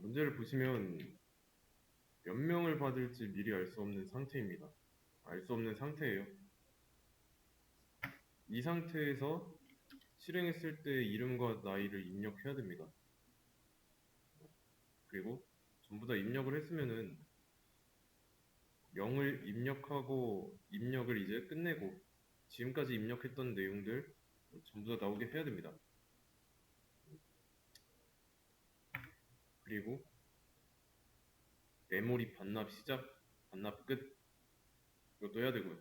문제를 보시면 몇 명을 받을지 미리 알 수 없는 상태입니다. 알 수 없는 상태예요. 이 상태에서 실행했을 때 이름과 나이를 입력해야 됩니다. 그리고 전부 다 입력을 했으면은 0을 입력하고 입력을 이제 끝내고 지금까지 입력했던 내용들 전부 다 나오게 해야 됩니다. 그리고 메모리 반납 시작, 반납 끝 이것도 해야 되고요.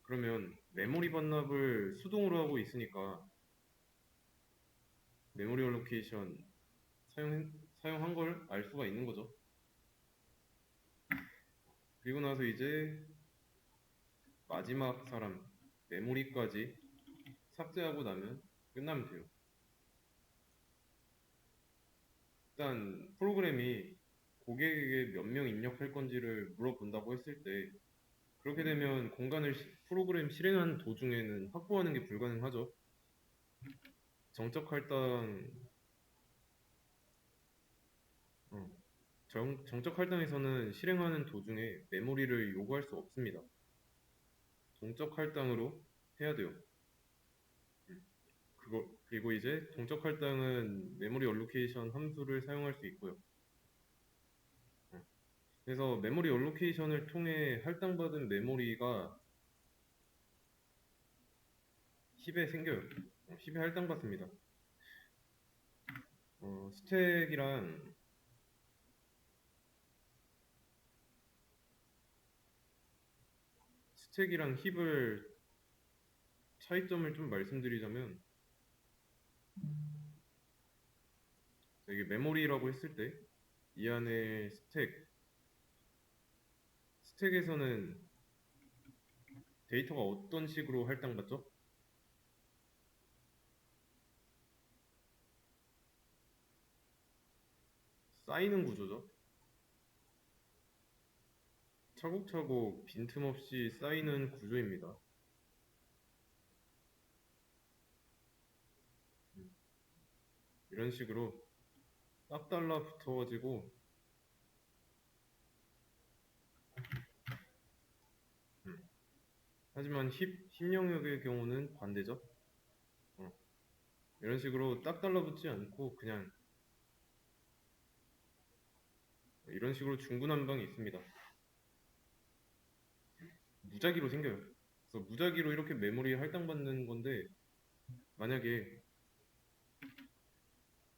그러면 메모리 반납을 수동으로 하고 있으니까 메모리 얼로케이션 사용한 걸 알 수가 있는 거죠. 그리고 나서 이제 마지막 사람 메모리까지 삭제하고 나면 끝나면 돼요. 일단 프로그램이 고객에게 몇 명 입력할 건지를 물어본다고 했을 때 그렇게 되면 공간을 프로그램 실행하는 도중에는 확보하는 게 불가능하죠. 정적 할당 어, 정적 할당에서는 실행하는 도중에 메모리를 요구할 수 없습니다. 동적 할당으로 해야 돼요. 그리고 이제 동적 할당은 메모리 얼로케이션 함수를 사용할 수 있고요. 그래서 메모리 얼로케이션을 통해 할당받은 메모리가 힙에 생겨요. 힙에 할당받습니다. 스택이랑 힙을 차이점을 좀 말씀드리자면 이게 메모리라고 했을 때 이 안에 스택에서는 데이터가 어떤 식으로 할당받죠? 쌓이는 구조죠. 차곡차곡 빈틈없이 쌓이는 구조입니다. 이런 식으로 딱 달라붙어가지고 하지만 힙 영역의 경우는 반대죠. 어, 이런 식으로 딱 달라붙지 않고 그냥 이런 식으로 중구난방이 있습니다. 무작위로 생겨요. 그래서 무작위로 이렇게 메모리 할당받는 건데 만약에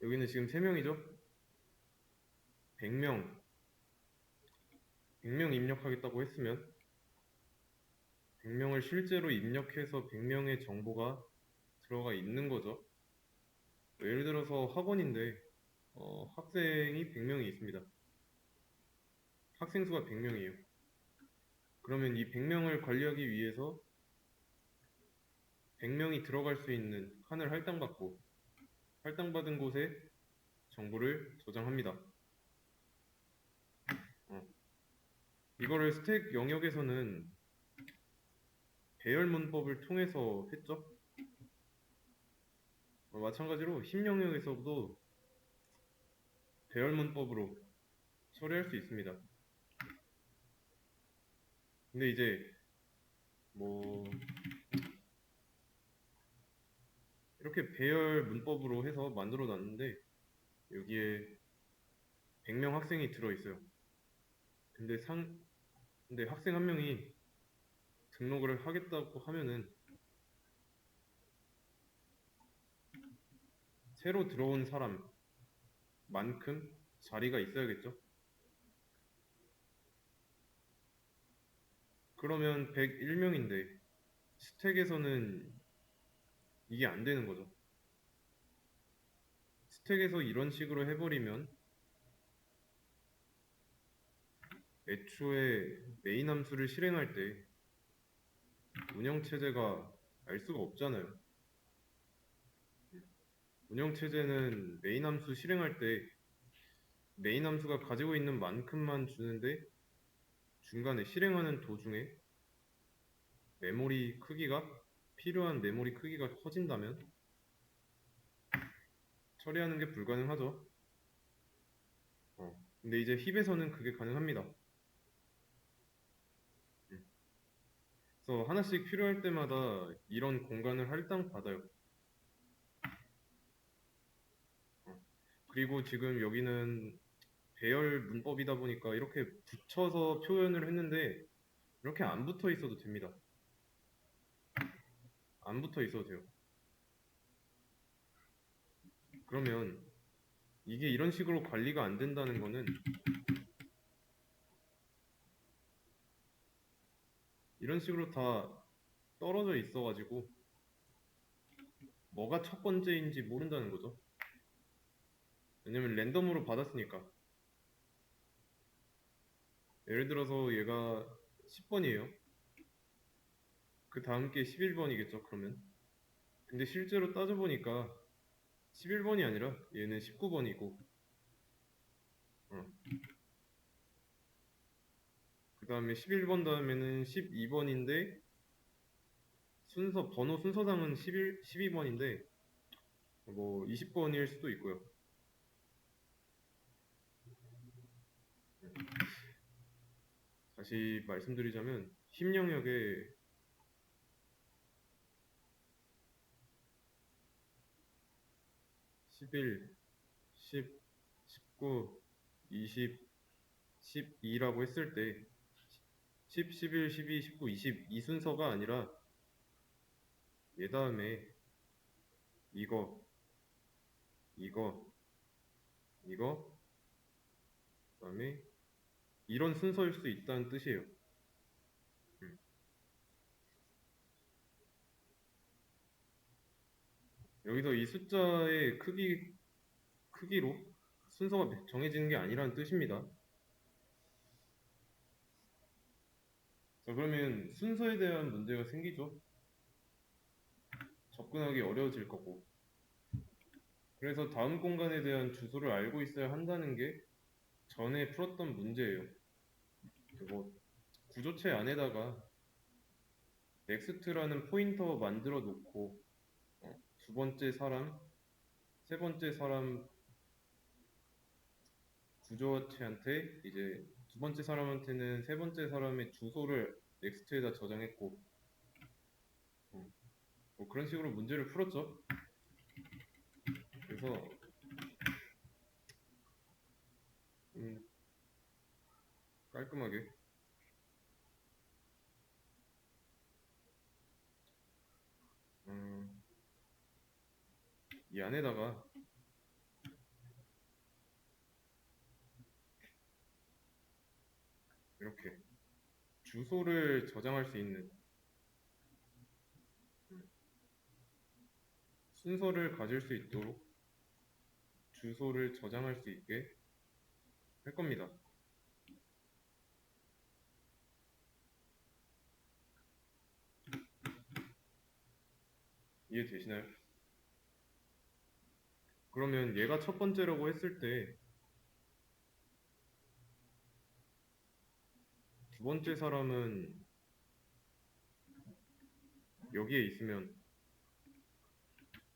여기는 지금 3명이죠? 100명 입력하겠다고 했으면 100명을 실제로 입력해서 100명의 정보가 들어가 있는 거죠. 예를 들어서 학원인데 학생이 100명이 있습니다. 학생 수가 100명이에요. 그러면 이 100명을 관리하기 위해서 100명이 들어갈 수 있는 칸을 할당받고 할당받은 곳에 정보를 저장합니다. 이거를 스택 영역에서는 배열 문법을 통해서 했죠. 마찬가지로 힙 영역에서도 배열 문법으로 처리할 수 있습니다. 근데 이제 뭐 이렇게 배열 문법으로 해서 만들어 놨는데 여기에 100명 학생이 들어있어요. 근데 학생 한 명이 등록을 하겠다고 하면은 새로 들어온 사람만큼 자리가 있어야겠죠. 그러면 101명인데 스택에서는 이게 안 되는 거죠. 스택에서 이런 식으로 해버리면 애초에 메인 함수를 실행할 때 운영체제가 알 수가 없잖아요. 운영체제는 메인 함수 실행할 때 메인 함수가 가지고 있는 만큼만 주는데 중간에 실행하는 도중에 필요한 메모리 크기가 커진다면 처리하는 게 불가능하죠. 근데 이제 힙에서는 그게 가능합니다. 음. 그래서 하나씩 필요할 때마다 이런 공간을 할당받아요. 어. 그리고 지금 여기는 배열 문법이다 보니까 이렇게 붙여서 표현을 했는데 이렇게 안 붙어 있어도 됩니다. 안 붙어 있어도 돼요. 그러면 이게 이런 식으로 관리가 안 된다는 거는 이런 식으로 다 떨어져 있어가지고 뭐가 첫 번째인지 모른다는 거죠. 왜냐면 랜덤으로 받았으니까. 예를 들어서 얘가 10번이에요. 그 다음 게 11번이겠죠, 그러면. 근데 실제로 따져보니까 11번이 아니라 얘는 19번이고, 그 다음에 11번 다음에는 12번인데, 번호 순서상은 12번인데, 뭐 20번일 수도 있고요. 다시 말씀드리자면, 힘 영역에 11, 10, 19, 20, 12라고 했을 때 10, 11, 12, 19, 20 이 순서가 아니라 얘 다음에 이거, 이거, 이거, 그다음에 이런 순서일 수 있다는 뜻이에요. 음. 여기서 이 숫자의 크기로 순서가 정해지는 게 아니라는 뜻입니다. 자, 그러면 순서에 대한 문제가 생기죠. 접근하기 어려워질 거고. 그래서 다음 공간에 대한 주소를 알고 있어야 한다는 게 전에 풀었던 문제예요. 그거 구조체 안에다가 넥스트라는 포인터 만들어 놓고 두 번째 사람, 세 번째 사람 구조체한테 이제 두 번째 사람한테는 세 번째 사람의 주소를 넥스트에다 저장했고 뭐 그런 식으로 문제를 풀었죠. 그래서 음, 깔끔하게 음, 이 안에다가 이렇게 주소를 저장할 수 있는 순서를 가질 수 있도록 주소를 저장할 수 있게 할 겁니다. 이해되시나요? 그러면 얘가 첫 번째라고 했을 때 두 번째 사람은 여기에 있으면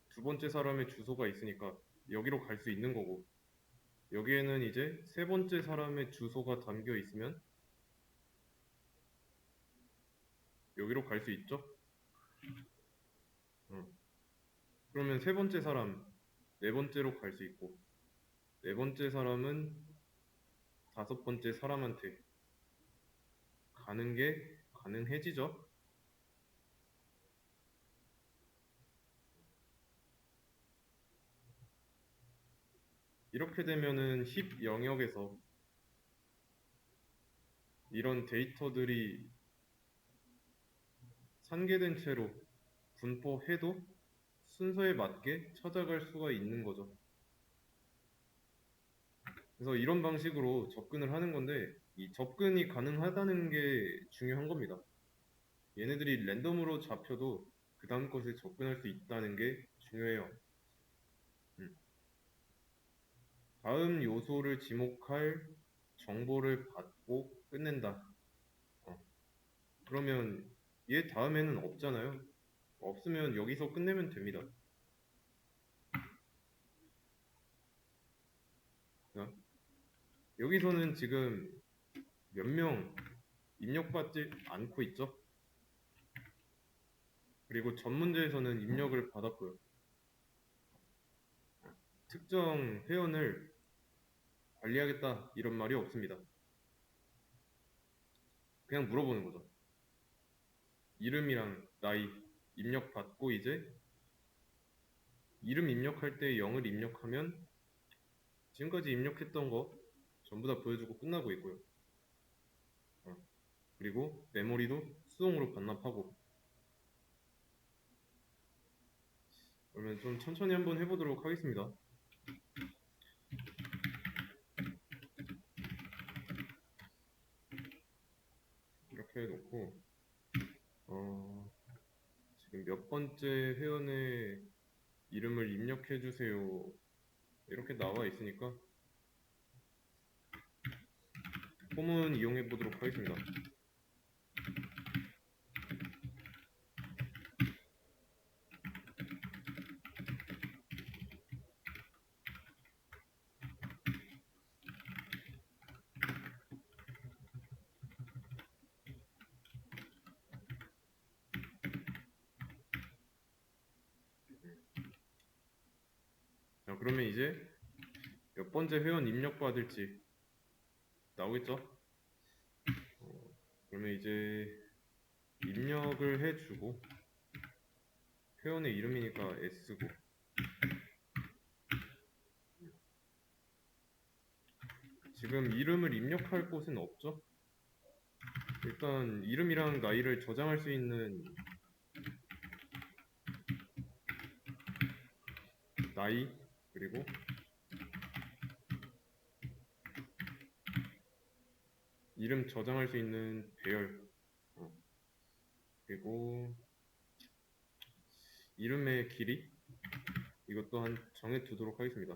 두 번째 사람의 주소가 있으니까 여기로 갈 수 있는 거고 여기에는 이제 세 번째 사람의 주소가 담겨 있으면 여기로 갈 수 있죠? 어. 그러면 세 번째 사람 네 번째로 갈 수 있고 네 번째 사람은 다섯 번째 사람한테 가는 게 가능해지죠? 이렇게 되면은 힙 영역에서 이런 데이터들이 산계된 채로 분포해도 순서에 맞게 찾아갈 수가 있는 거죠. 그래서 이런 방식으로 접근을 하는 건데 이 접근이 가능하다는 게 중요한 겁니다. 얘네들이 랜덤으로 잡혀도 그 다음 것에 접근할 수 있다는 게 중요해요. 음. 다음 요소를 지목할 정보를 받고 끝낸다. 어. 그러면 얘 다음에는 없잖아요. 없으면 여기서 끝내면 됩니다. 여기서는 지금 몇 명 입력받지 않고 있죠? 그리고 전 문제에서는 입력을 받았고요. 특정 회원을 관리하겠다 이런 말이 없습니다. 그냥 물어보는 거죠. 이름이랑 나이 입력받고 이제 이름 입력할 때 0을 입력하면 지금까지 입력했던 거 전부 다 보여주고 끝나고 있고요. 그리고 메모리도 수동으로 반납하고. 그러면 좀 천천히 한번 해보도록 하겠습니다. 이렇게 해놓고 지금 몇 번째 회원의 이름을 입력해 주세요 이렇게 나와 있으니까 폼은 이용해 보도록 하겠습니다. 자, 그러면 이제 몇 번째 회원 입력 받을지 나오겠죠? 그러면 이제 입력을 해주고 회원의 이름이니까 S고 지금 이름을 입력할 곳은 없죠? 일단 이름이랑 나이를 저장할 수 있는 나이 그리고 이름 저장할 수 있는 배열 그리고 이름의 길이 이것 또한 정해 두도록 하겠습니다.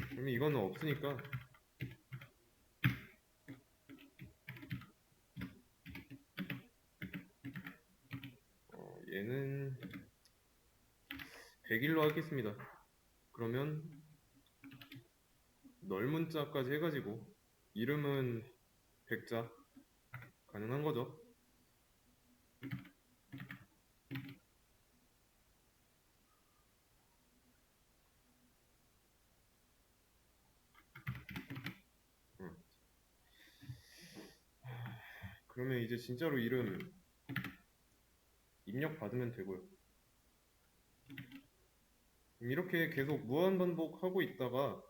그러면 이거는 없으니까 얘는 100일로 하겠습니다. 그러면 넓은 자까지 해가지고 이름은 100자 가능한 거죠. 그러면 이제 진짜로 이름 입력 받으면 되고요. 이렇게 계속 무한 반복하고 있다가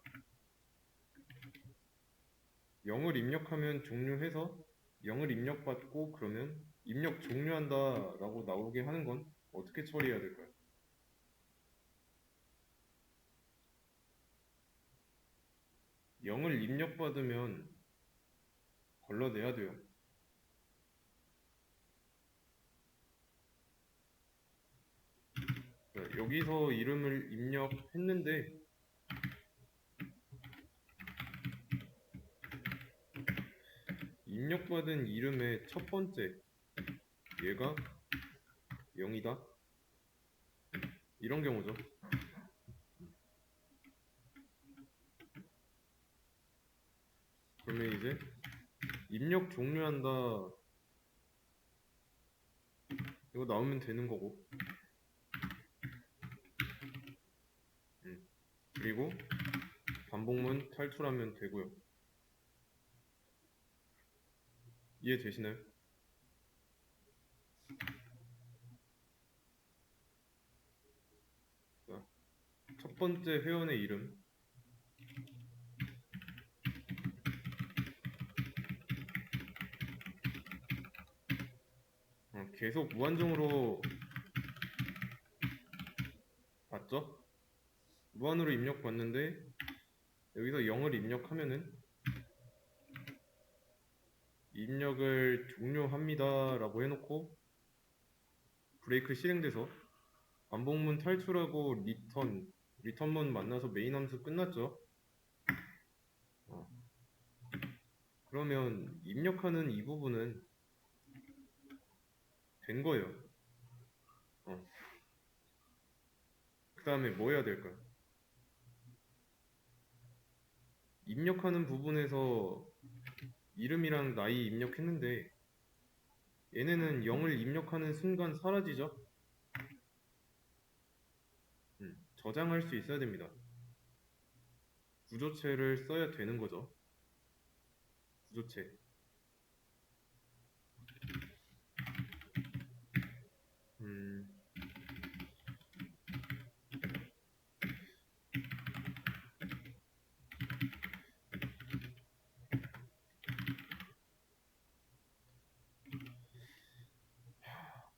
0을 입력하면 종료해서 0을 입력받고 그러면 입력 종료한다 라고 나오게 하는 건 어떻게 처리해야 될까요? 0을 입력받으면 걸러내야 돼요. 여기서 이름을 입력했는데 입력받은 이름의 첫 번째 얘가 0이다 이런 경우죠. 그러면 이제 입력 종료한다 이거 나오면 되는 거고 그리고 반복문 탈출하면 되고요. 이해되시나요? 자, 첫 번째 회원의 이름 계속 무한정으로 봤죠? 무한으로 입력받는데 여기서 0을 입력하면은 입력을 종료합니다 라고 해놓고 브레이크 실행돼서 반복문 탈출하고 리턴문 만나서 메인 함수 끝났죠? 그러면 입력하는 이 부분은 된 거예요. 그 다음에 뭐 해야 될까요? 입력하는 부분에서 이름이랑 나이 입력했는데 얘네는 0을 입력하는 순간 사라지죠? 저장할 수 있어야 됩니다. 구조체를 써야 되는 거죠. 구조체. 음,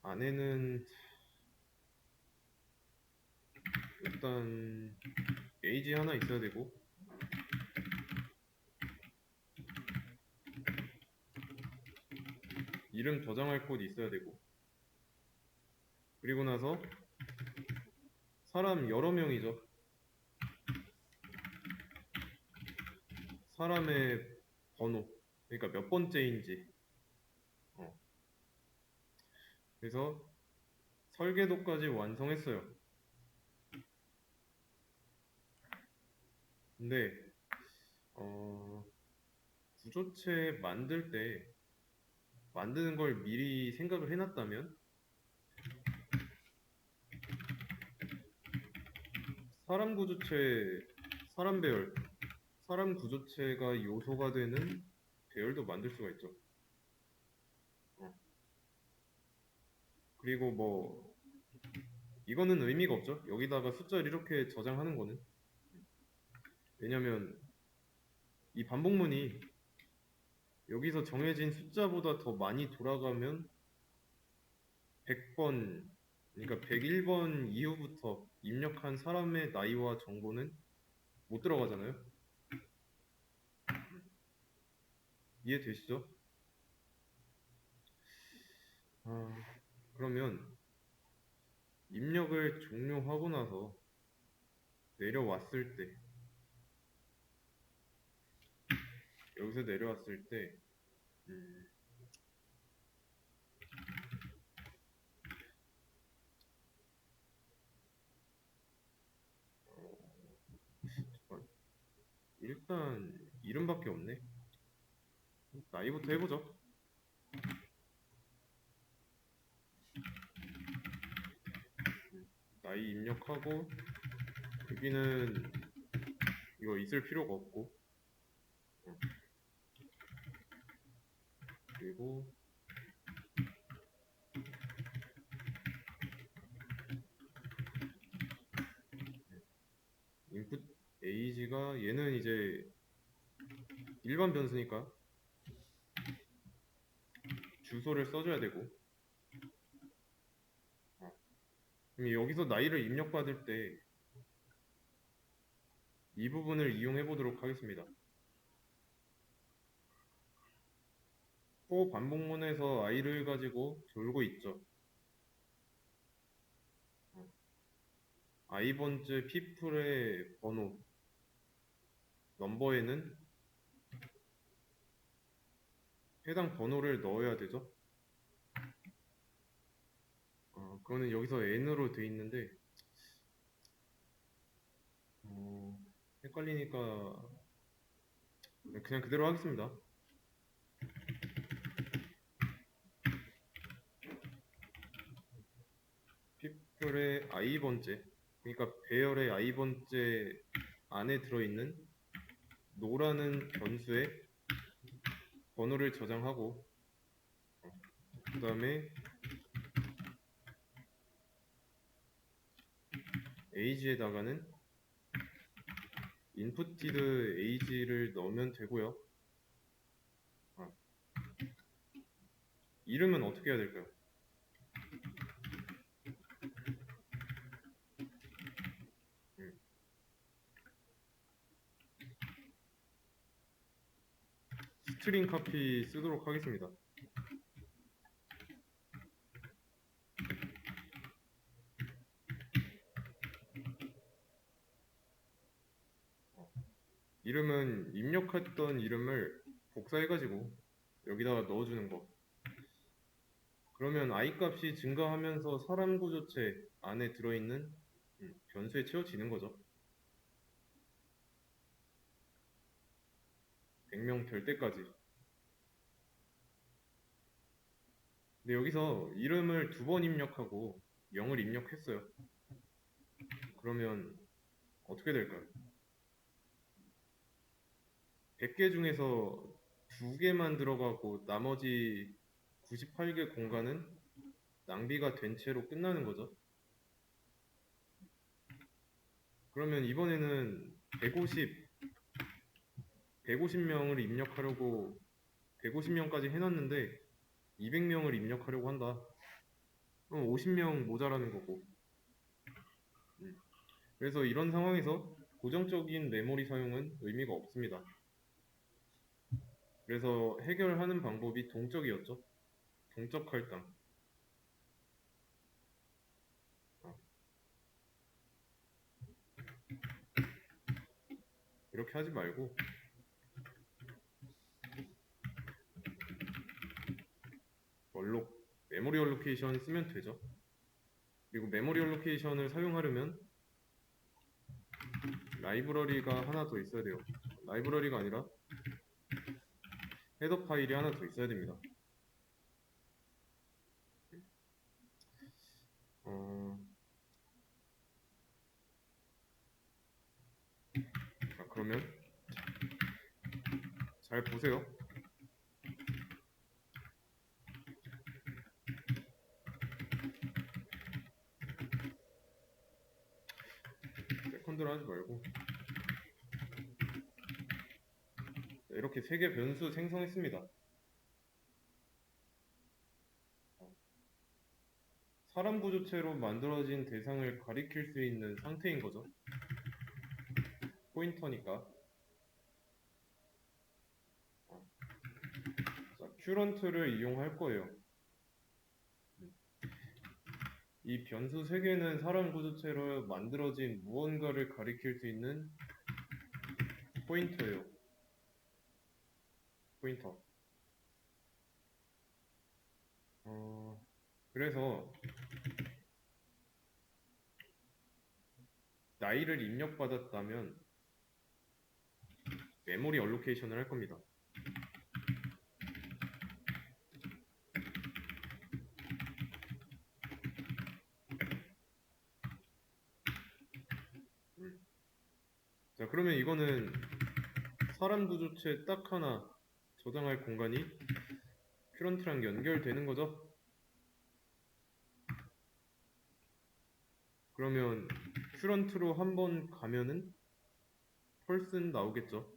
안에는 일단 에이지 하나 있어야 되고 이름 저장할 곳이 있어야 되고 그리고 나서 사람 여러 명이죠. 사람의 번호. 그러니까 몇 번째인지. 어. 그래서 설계도까지 완성했어요. 근데 어, 구조체 만들 때 만드는 걸 미리 생각을 해놨다면 사람 구조체, 사람 배열, 사람 구조체가 요소가 되는 배열도 만들 수가 있죠. 어. 그리고 뭐 이거는 의미가 없죠. 여기다가 숫자를 이렇게 저장하는 거는 왜냐면 이 반복문이 여기서 정해진 숫자보다 더 많이 돌아가면 100번, 그러니까 101번 이후부터 입력한 사람의 나이와 정보는 못 들어가잖아요. 이해되시죠? 아, 그러면 입력을 종료하고 나서 내려왔을 때, 여기서 내려왔을 때, 음, 잠깐, 일단 이름밖에 없네. 나이부터 해보죠. 나이 입력하고 여기는 이거 있을 필요가 없고 그리고 input age가 얘는 이제 일반 변수니까 주소를 써줘야 되고 그럼 여기서 나이를 입력받을 때 이 부분을 이용해 보도록 하겠습니다. 또 반복문에서 i를 가지고 졸고 있죠. i번째 people의 번호 넘버에는 해당 번호를 넣어야 되죠. 그거는 여기서 n으로 돼 있는데 어, 헷갈리니까 그냥 그대로 하겠습니다. people의 i번째 그러니까 배열의 i번째 안에 들어있는 노라는 변수에 번호를 저장하고 그 다음에 age에다가는 inputted age를 넣으면 되고요. 이름은 어떻게 해야 될까요? 스트링 카피 쓰도록 하겠습니다. 이름은 입력했던 이름을 복사해가지고 여기다가 넣어주는 거. 그러면 i 값이 증가하면서 사람 구조체 안에 들어있는 변수에 채워지는 거죠. 100명 될 때까지. 근데 여기서 이름을 2번 입력하고 0을 입력했어요. 그러면 어떻게 될까요? 100개 중에서 2개만 들어가고 나머지 98개 공간은 낭비가 된 채로 끝나는 거죠. 그러면 이번에는 150명을 입력하려고 150명까지 해놨는데 200명을 입력하려고 한다. 그럼 50명 모자라는 거고. 그래서 이런 상황에서 고정적인 메모리 사용은 의미가 없습니다. 그래서 해결하는 방법이 동적이었죠. 동적 할당. 이렇게 하지 말고 메모리 얼로케이션 쓰면 되죠. 그리고 메모리 얼로케이션을 사용하려면 라이브러리가 하나 더 있어야 돼요. 라이브러리가 아니라 헤더 파일이 하나 더 있어야 됩니다. 자, 그러면 잘 보세요. 세컨드로 하지 말고 이렇게 3개 변수 생성했습니다. 사람 구조체로 만들어진 대상을 가리킬 수 있는 상태인 거죠. 포인터니까. 자, 큐런트를 이용할 거예요. 이 변수 3개는 사람 구조체로 만들어진 무언가를 가리킬 수 있는 포인터예요. 포인터. 그래서 나이를 입력받았다면 메모리 얼로케이션을 할 겁니다. 자, 그러면 이거는 사람 구조체 딱 하나 저장할 공간이 큐런트랑 연결되는 거죠? 그러면 큐런트로 한번 가면은 펄슨 나오겠죠?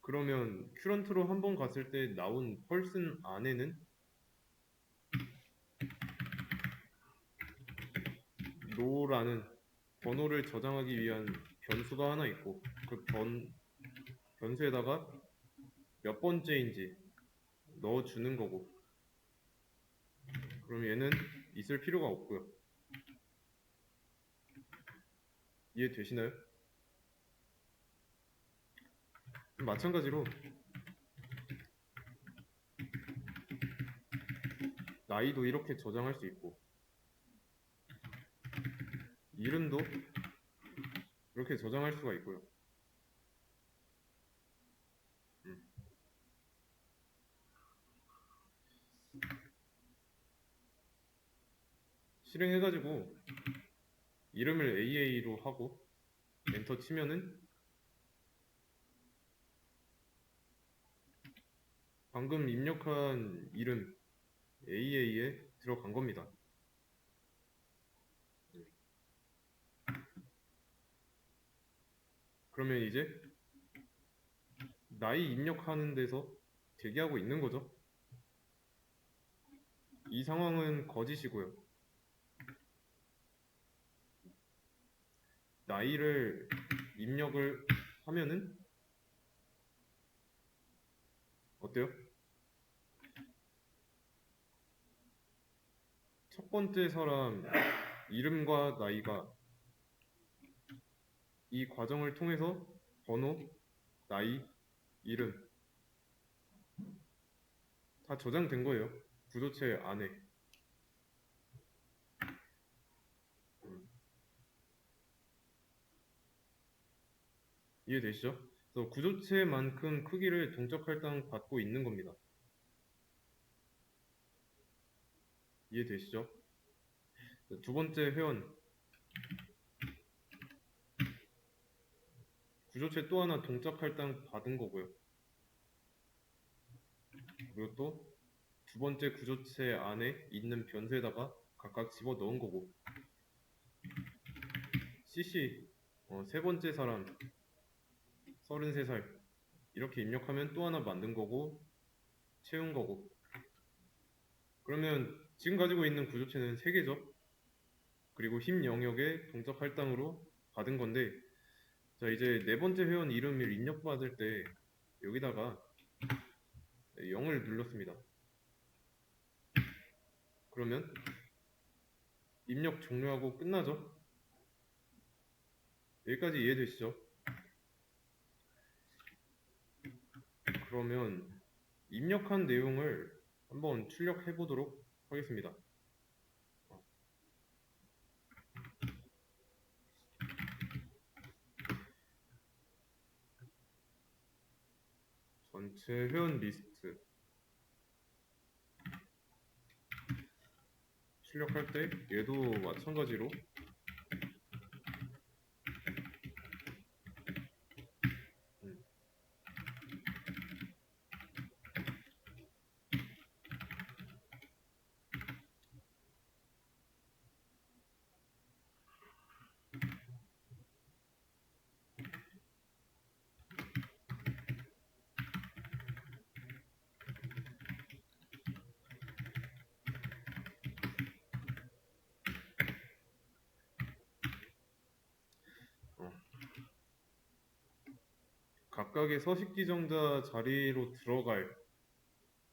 그러면 큐런트로 한번 갔을 때 나온 펄슨 안에는 로라는 번호를 저장하기 위한 변수가 하나 있고 그 변수에다가 몇 번째인지 넣어주는 거고, 그럼 얘는 있을 필요가 없고요. 이해되시나요? 마찬가지로 나이도 이렇게 저장할 수 있고 이름도 이렇게 저장할 수가 있고요. 실행해가지고 이름을 AA로 하고 엔터 치면은 방금 입력한 이름 AA에 들어간 겁니다. 그러면 이제 나이 입력하는 데서 대기하고 있는 거죠. 이 상황은 거짓이고요. 나이를 입력을 하면은 어때요? 첫 번째 사람 이름과 나이가 이 과정을 통해서 번호, 나이, 이름 다 저장된 거예요. 구조체 안에. 이해되시죠? 그래서 구조체만큼 크기를 동적 할당 받고 있는 겁니다. 이해되시죠? 두 번째 회원, 구조체 또 하나 동적 할당 받은 거고요. 그리고 또 두 번째 구조체 안에 있는 변수에다가 각각 집어 넣은 거고, CC 세 번째 사람 33살 이렇게 입력하면 또 하나 만든 거고 채운 거고. 그러면 지금 가지고 있는 구조체는 3개죠. 그리고 힘 영역에 동적 할당으로 받은 건데, 자 이제 네 번째 회원 이름을 입력받을 때 여기다가 0을 눌렀습니다. 그러면 입력 종료하고 끝나죠? 여기까지 이해되시죠? 그러면 입력한 내용을 한번 출력해 보도록 하겠습니다. 전체 회원 리스트 출력할 때 얘도 마찬가지로 음, 어, 각각의 서식 지정자 자리로 들어갈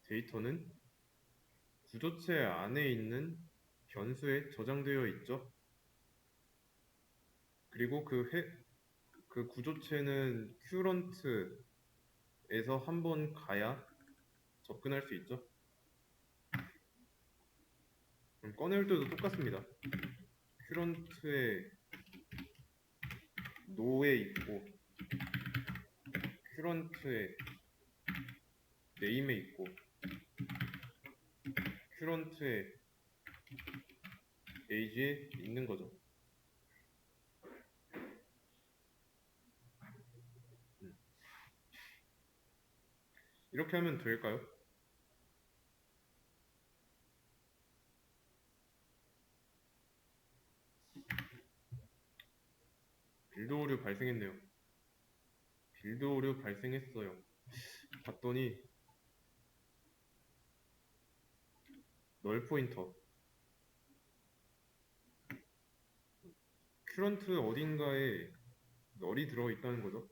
데이터는 구조체 안에 있는 변수에 저장되어 있죠. 그리고 그 구조체는 큐런트에서 한번 가야 접근할 수 있죠. 그럼 꺼낼 때도 똑같습니다. 큐런트에 노에 있고 큐런트에 네임에 있고 큐런트에 에이지에 있는 거죠. 이렇게 하면 될까요? 빌드 오류 발생했네요. 빌드 오류 발생했어요. 봤더니 널 포인터 큐런트 어딘가에 널이 들어있다는 거죠.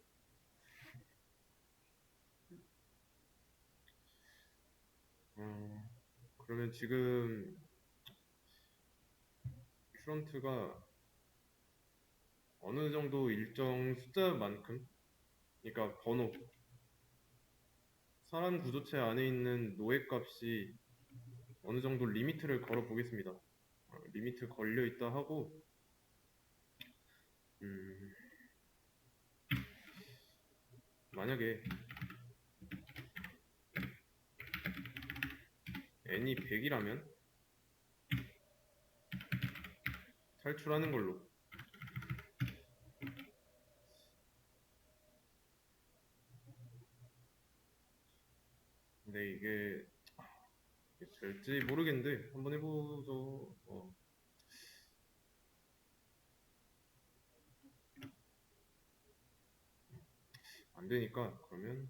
그러면 지금 큐런트가 어느 정도 일정 숫자만큼, 그러니까 번호, 사람 구조체 안에 있는 노예 값이 어느 정도 리미트를 걸어 보겠습니다. 리미트 걸려 있다 하고, 음, 만약에 n이 100이라면 탈출하는 걸로. 근데 이게 될지 모르겠는데 한번 해보죠. 안 되니까 그러면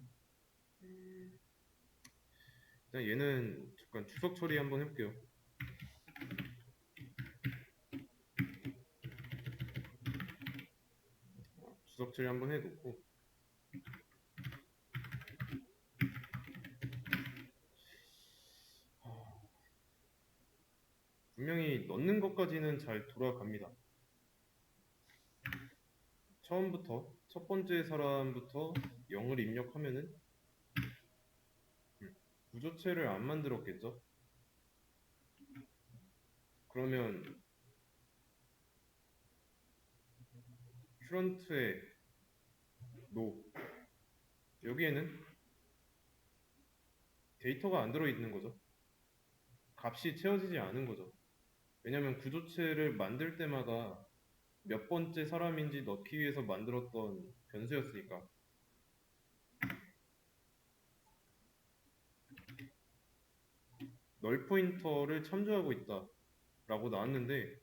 일단 얘는 잠깐 추석 처리 한번 해볼게요. 추석 처리 한번 해놓고 분명히 넣는 것까지는 잘 돌아갑니다. 처음부터 첫 번째 사람부터 0을 입력하면은 구조체를 안 만들었겠죠? 그러면 큐런트에 no. 여기에는 데이터가 안 들어있는 거죠. 값이 채워지지 않은 거죠. 왜냐면 구조체를 만들 때마다 몇 번째 사람인지 넣기 위해서 만들었던 변수였으니까. 널 포인터를 참조하고 있다 라고 나왔는데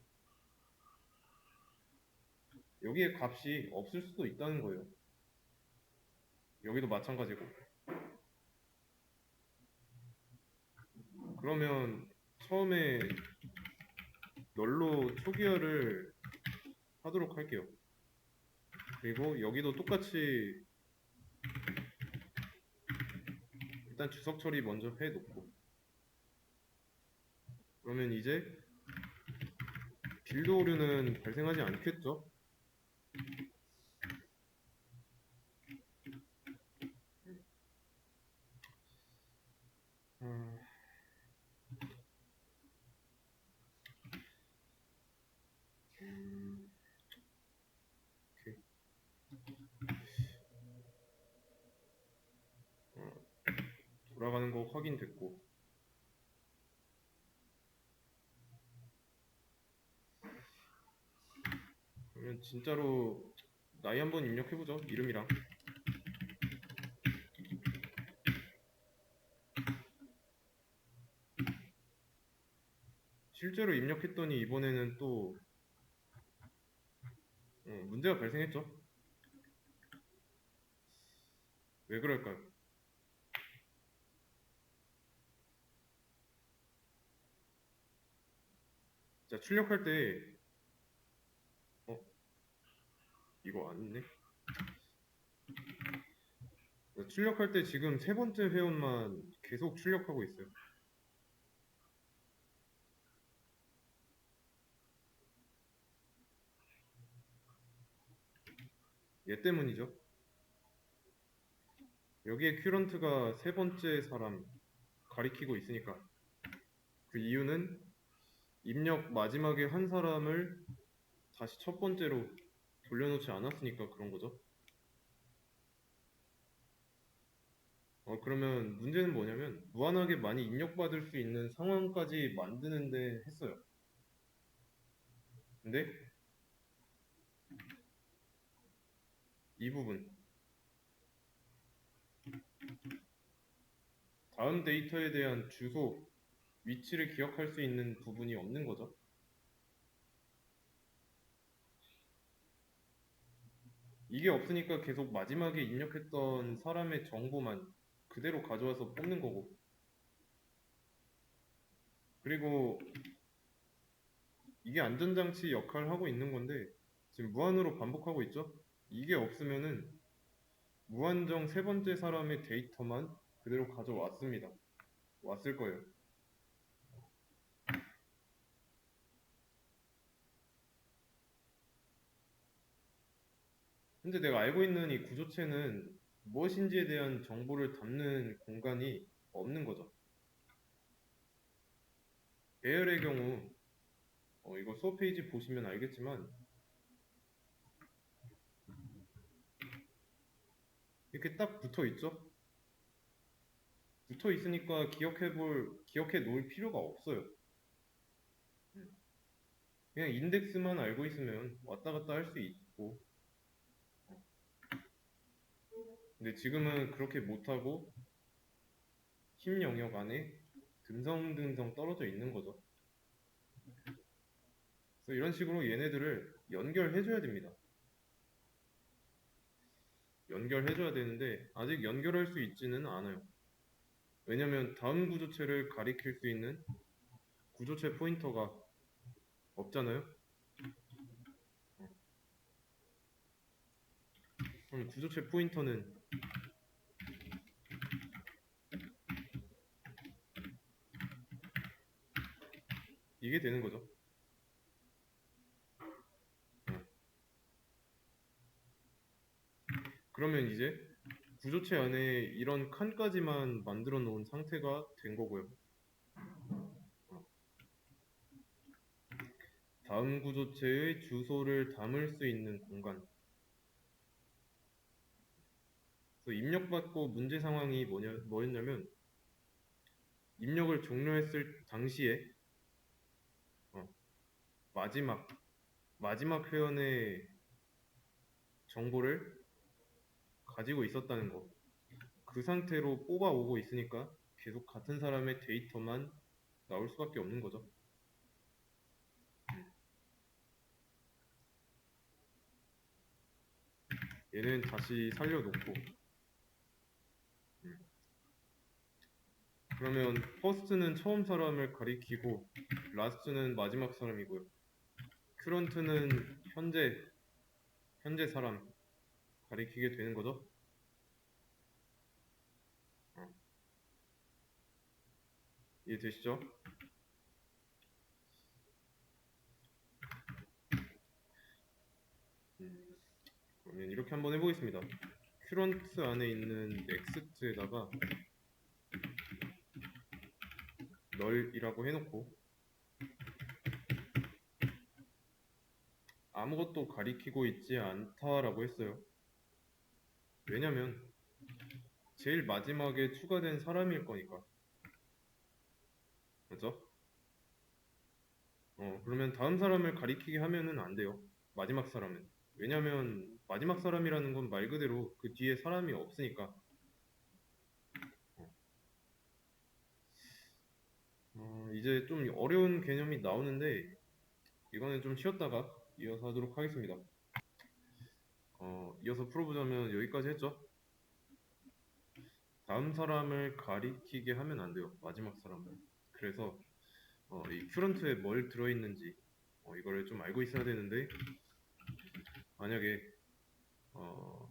여기에 값이 없을 수도 있다는 거예요. 여기도 마찬가지고. 그러면 처음에 널로 초기화를 하도록 할게요. 그리고 여기도 똑같이 일단 주석 처리 먼저 해놓고, 그러면 이제 빌드 오류는 발생하지 않겠죠? 음, 오케이. 어, 돌아가는 거 확인됐고, 그러면 진짜로 나이 한번 입력해보죠. 이름이랑. 실제로 입력했더니 이번에는 또 문제가 발생했죠. 왜 그럴까요? 자, 출력할 때 어? 이거 아니네? 자, 출력할 때 지금 세 번째 회원만 계속 출력하고 있어요. 얘 때문이죠. 여기에 큐런트가 세 번째 사람 가리키고 있으니까. 그 이유는 입력 마지막에 한 사람을 다시 첫 번째로 돌려놓지 않았으니까 그런 거죠. 그러면 문제는 뭐냐면 무한하게 많이 입력받을 수 있는 상황까지 만드는데 했어요. 근데 이 부분, 다음 데이터에 대한 주소, 위치를 기억할 수 있는 부분이 없는 거죠. 이게 없으니까 계속 마지막에 입력했던 사람의 정보만 그대로 가져와서 뽑는 거고, 그리고 이게 안전장치 역할을 하고 있는 건데 지금 무한으로 반복하고 있죠. 이게 없으면은 무한정 세 번째 사람의 데이터만 그대로 가져왔습니다. 왔을 거예요. 근데 내가 알고 있는 이 구조체는 무엇인지에 대한 정보를 담는 공간이 없는 거죠. 배열의 경우 이거 수업 페이지 보시면 알겠지만 이렇게 딱 붙어 있죠. 붙어 있으니까 기억해 놓을 필요가 없어요. 그냥 인덱스만 알고 있으면 왔다 갔다 할 수 있고, 근데 지금은 그렇게 못하고 힘 영역 안에 듬성듬성 떨어져 있는 거죠. 그래서 이런 식으로 얘네들을 연결해줘야 됩니다. 연결해줘야 되는데 아직 연결할 수 있지는 않아요. 왜냐면 다음 구조체를 가리킬 수 있는 구조체 포인터가 없잖아요. 그럼 구조체 포인터는 이게 되는 거죠. 그러면 이제 구조체 안에 이런 칸까지만 만들어 놓은 상태가 된 거고요. 다음 구조체의 주소를 담을 수 있는 공간. 그래서 입력받고 문제 상황이 뭐였냐면 입력을 종료했을 당시에 어, 마지막 회원의 정보를 가지고 있었다는 거. 그 상태로 뽑아오고 있으니까 계속 같은 사람의 데이터만 나올 수밖에 없는 거죠. 얘는 다시 살려놓고 그러면 퍼스트는 처음 사람을 가리키고 라스트는 마지막 사람이고요. 큐런트는 현재 사람 가리키게 되는 거죠. 어, 이해되시죠? 그러면 이렇게 한번 해보겠습니다. 큐런트 안에 있는 넥스트에다가 널이라고 해놓고 아무것도 가리키고 있지 않다라고 했어요. 왜냐면 제일 마지막에 추가된 사람일 거니까. 맞죠? 그러면 다음 사람을 가리키게 하면은 안 돼요. 마지막 사람은. 왜냐면 마지막 사람이라는 건 말 그대로 그 뒤에 사람이 없으니까. 이제 좀 어려운 개념이 나오는데 이거는 좀 쉬었다가 이어서 하도록 하겠습니다. 이어서 풀어보자면 여기까지 했죠? 다음 사람을 가리키게 하면 안 돼요. 마지막 사람을. 그래서 이 큐런트에 뭘 들어있는지 이거를 좀 알고 있어야 되는데 만약에 어,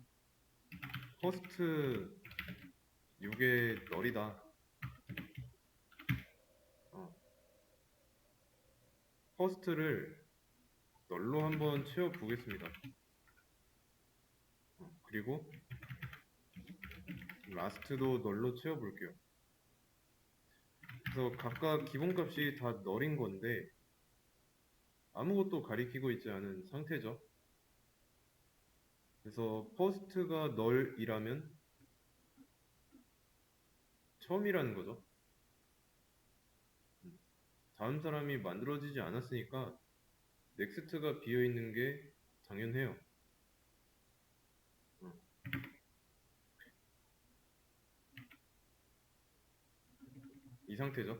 퍼스트 6의 널이다. 퍼스트를 널로 한번 채워 보겠습니다. 그리고 라스트도 널로 채워 볼게요. 그래서 각각 기본값이 다 널인 건데 아무것도 가리키고 있지 않은 상태죠. 그래서 퍼스트가 널이라면 처음이라는 거죠. 다음 사람이 만들어지지 않았으니까 넥스트가 비어 있는 게 당연해요. 이 상태죠.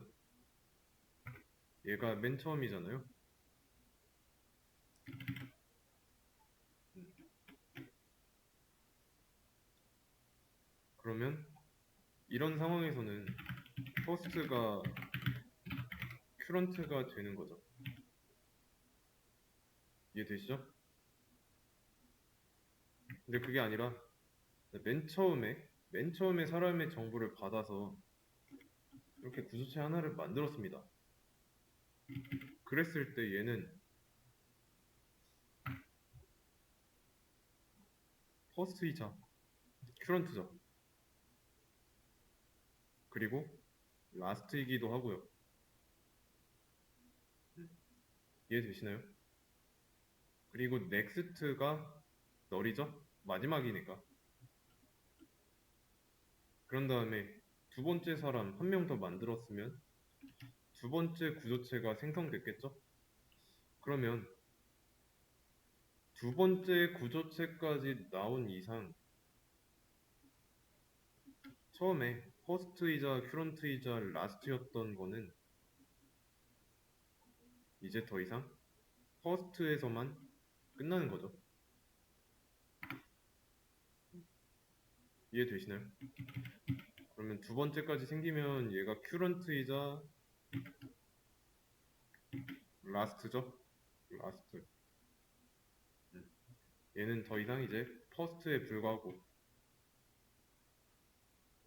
얘가 맨 처음이잖아요. 그러면 이런 상황에서는 퍼스트가 큐런트가 되는 거죠. 이해되시죠? 근데 그게 아니라 맨 처음에 사람의 정보를 받아서 이렇게 구조체 하나를 만들었습니다. 그랬을 때 얘는 퍼스트이자 큐런트죠. 그리고 라스트이기도 하고요. 이해되시나요? 그리고 넥스트가 널이죠? 마지막이니까. 그런 다음에 두 번째 사람 한 명 더 만들었으면 두 번째 구조체가 생성됐겠죠? 그러면 두 번째 구조체까지 나온 이상 처음에 퍼스트이자 큐런트이자 라스트였던 거는 이제 더 이상 퍼스트에서만 끝나는 거죠. 이해되시나요? 그러면 두 번째까지 생기면 얘가 큐런트이자 라스트죠? 라스트. 얘는 더 이상 이제 퍼스트에 불과하고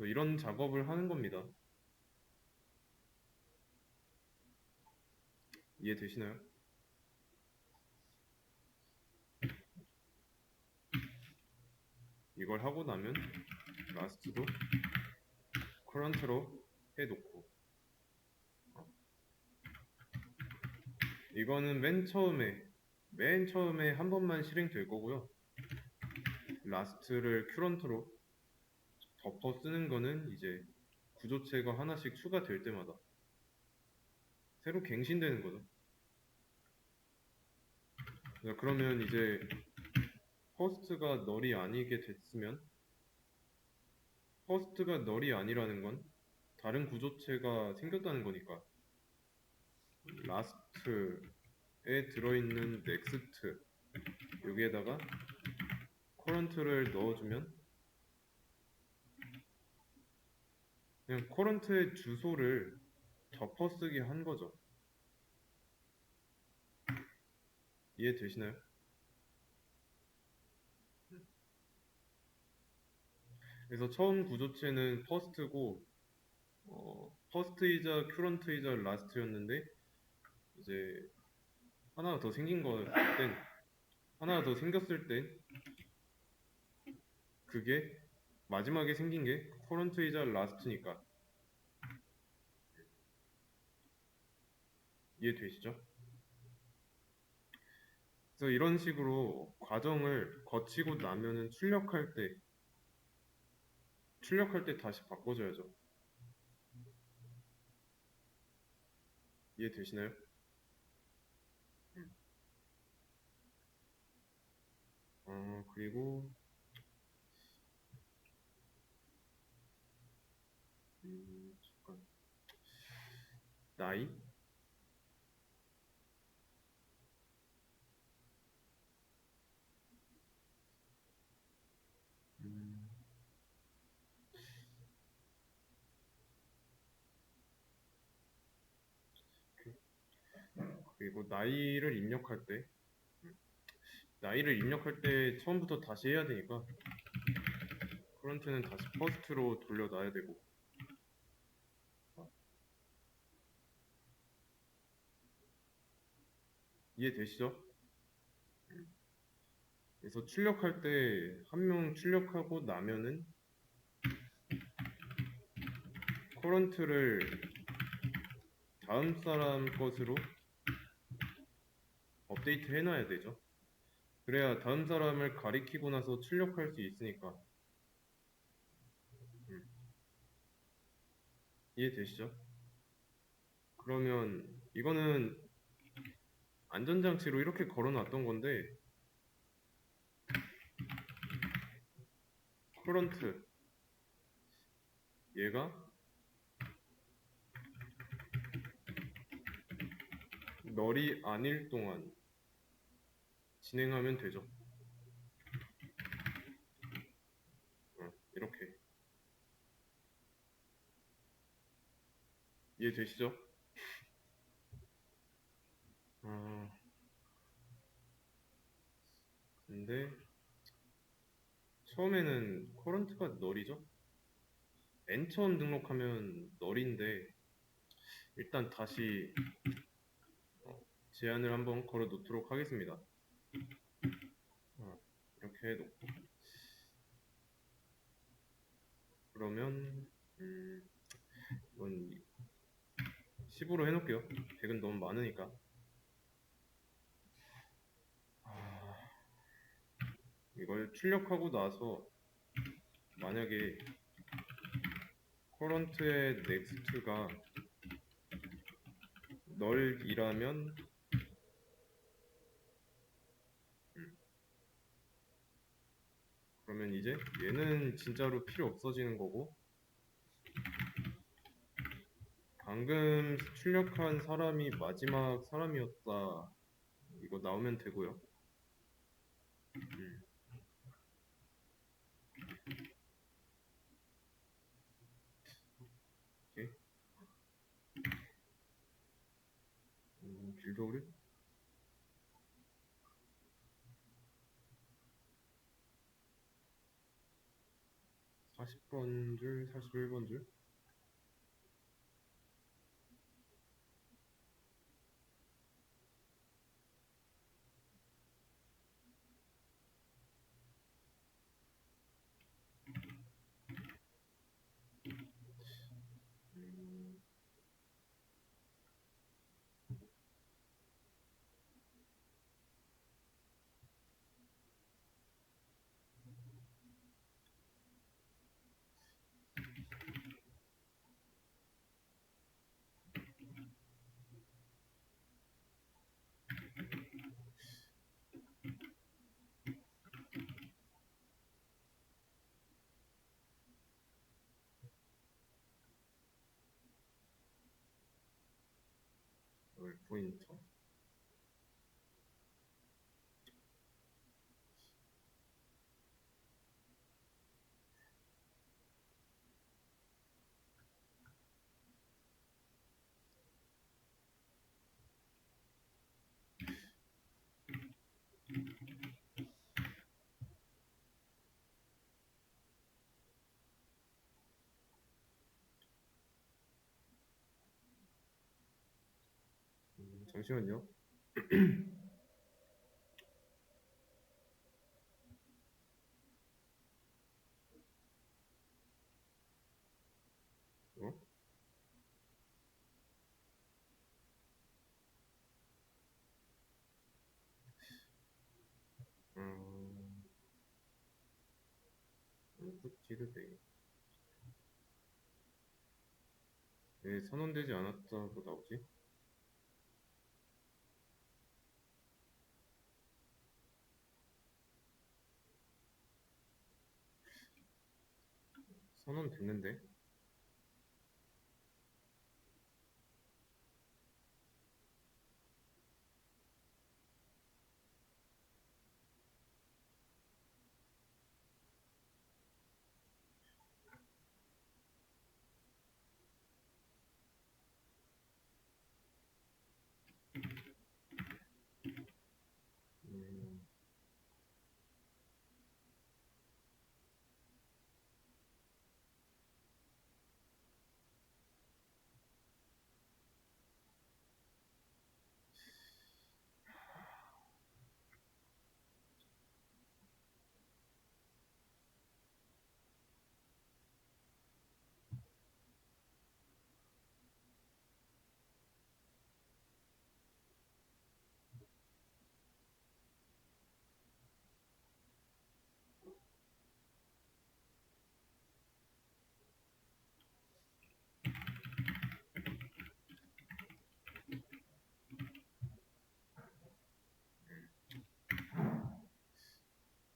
이런 작업을 하는 겁니다. 이해되시나요? 이걸 하고 나면 라스트도 커런트로 해놓고 이거는 맨 처음에 한 번만 실행될 거고요. 라스트를 큐런트로 덮어 쓰는 거는 이제 구조체가 하나씩 추가될 때마다 새로 갱신되는 거죠. 자, 그러면 이제 퍼스트가 널이 아니게 됐으면 퍼스트가 널이 아니라는 건 다른 구조체가 생겼다는 거니까 라스트에 들어있는 넥스트 여기에다가 커런트를 넣어주면 그냥 커런트의 주소를 덮어쓰기 한 거죠. 이해되시나요? 그래서 처음 구조체는 퍼스트고 퍼스트이자 큐런트이자 라스트였는데 이제 하나가 더 생긴 거 땐 하나가 더 생겼을 때 그게 마지막에 생긴 게 커런트이자 라스트니까 이해되시죠? 그래서 이런 식으로 과정을 거치고 나면은 출력할 때 다시 바꿔줘야죠. 이해되시나요? 그리고 잠깐 나이 음, 그리고 나이를 입력할 때 처음부터 다시 해야 되니까 커런트는 다시 퍼스트로 돌려놔야 되고 이해되시죠? 그래서 출력할 때 한 명 출력하고 나면은 커런트를 다음 사람 것으로 업데이트 해놔야 되죠. 그래야 다음 사람을 가리키고 나서 출력할 수 있으니까 음, 이해되시죠? 그러면 이거는 안전장치로 이렇게 걸어놨던 건데 커런트 얘가 널이 아닐 동안 진행하면 되죠. 이렇게 이해되시죠? 아, 근데 처음에는 커런트가 널이죠? 맨 처음 등록하면 널인데 일단 다시 제안을 한번 걸어 놓도록 하겠습니다. 이렇게 해놓고 그러면 이건 10으로 해놓을게요. 100은 너무 많으니까. 이걸 출력하고 나서 만약에 커런트의 넥스트가 널이라면 그러면 이제 얘는 진짜로 필요 없어지는 거고 방금 출력한 사람이 마지막 사람이었다 이거 나오면 되고요. 음, 오케이. 빌드오류 40번 줄 41번 줄 포인터. 잠시만요. 어? 음, 인풋티드데이. 왜 선언되지 않았다고 나오지? 선언됐는데? 음,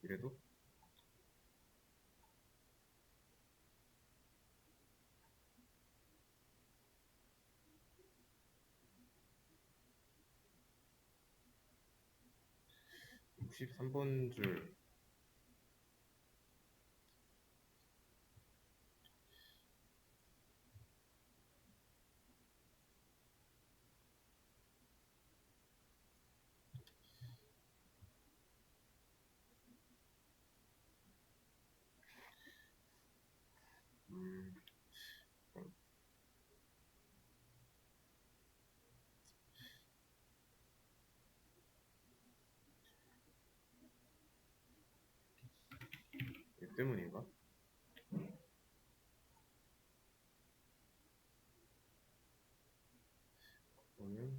이래도? 63번 줄. 음, 얘 때문인가? 그러면,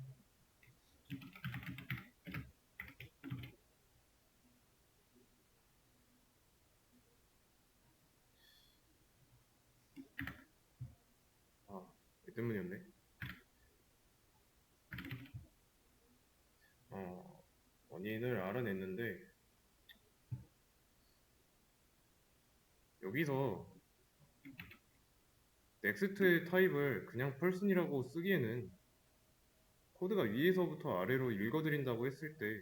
아, 얘 때문이었네. 원인을 알아냈는데, 여기서 넥스트의 타입을 그냥 펄슨이라고 쓰기에는 코드가 위에서부터 아래로 읽어드린다고 했을 때,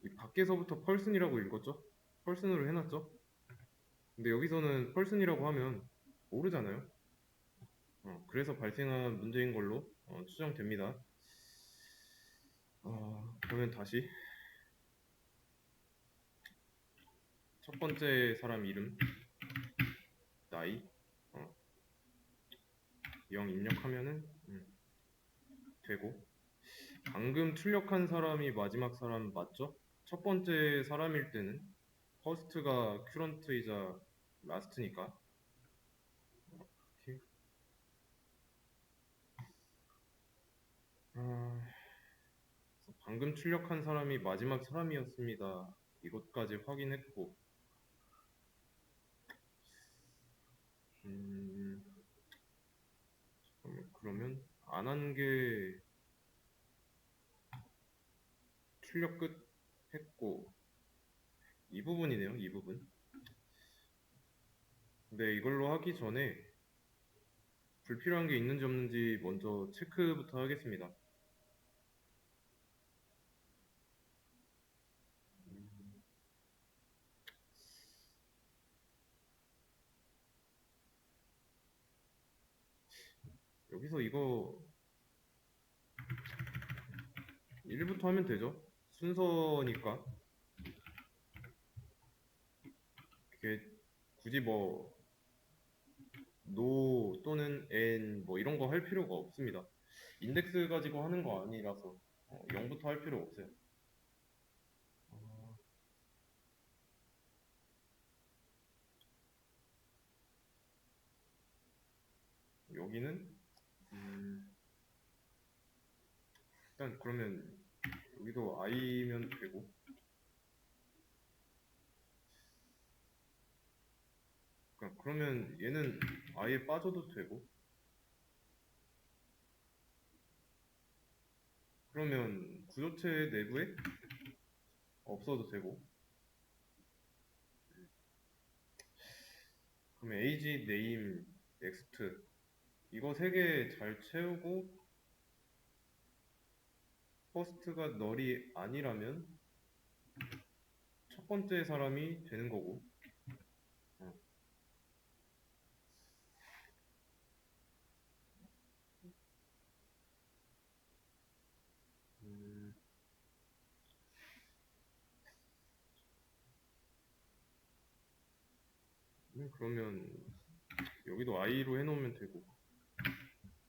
이 밖에서부터 펄슨이라고 읽었죠? 펄슨으로 해놨죠? 근데 여기서는 펄슨이라고 하면 모르잖아요? 그래서 발생한 문제인 걸로 추정됩니다. 그러면 다시 첫 번째 사람 이름, 나이, 어, 0 입력하면은 되고, 방금 출력한 사람이 마지막 사람 맞죠? 첫 번째 사람일 때는 퍼스트가 큐런트이자 라스트니까. 이렇게. 아, 방금 출력한 사람이 마지막 사람이었습니다. 이것까지 확인했고, 음, 그러면 안 한 게 출력 끝 했고, 이 부분이네요, 이 부분. 근데 이걸로 하기 전에 불필요한 게 있는지 없는지 먼저 체크부터 하겠습니다. 여기서 이거 1부터 하면 되죠. 순서니까. 이게 굳이 뭐 no 또는 n 뭐 이런 거 할 필요가 없습니다. 인덱스 가지고 하는 거 아니라서 0부터 할 필요 없어요. 어, 여기는 일단 그러면 여기도 i면 되고, 그러면 얘는 아예 빠져도 되고, 그러면 구조체 내부에 없어도 되고, 그러면 age, name, next 이거 세 개 잘 채우고 first가 널이 아니라면 첫 번째 사람이 되는 거고. 어, 음, 그러면 여기도 i로 해놓으면 되고,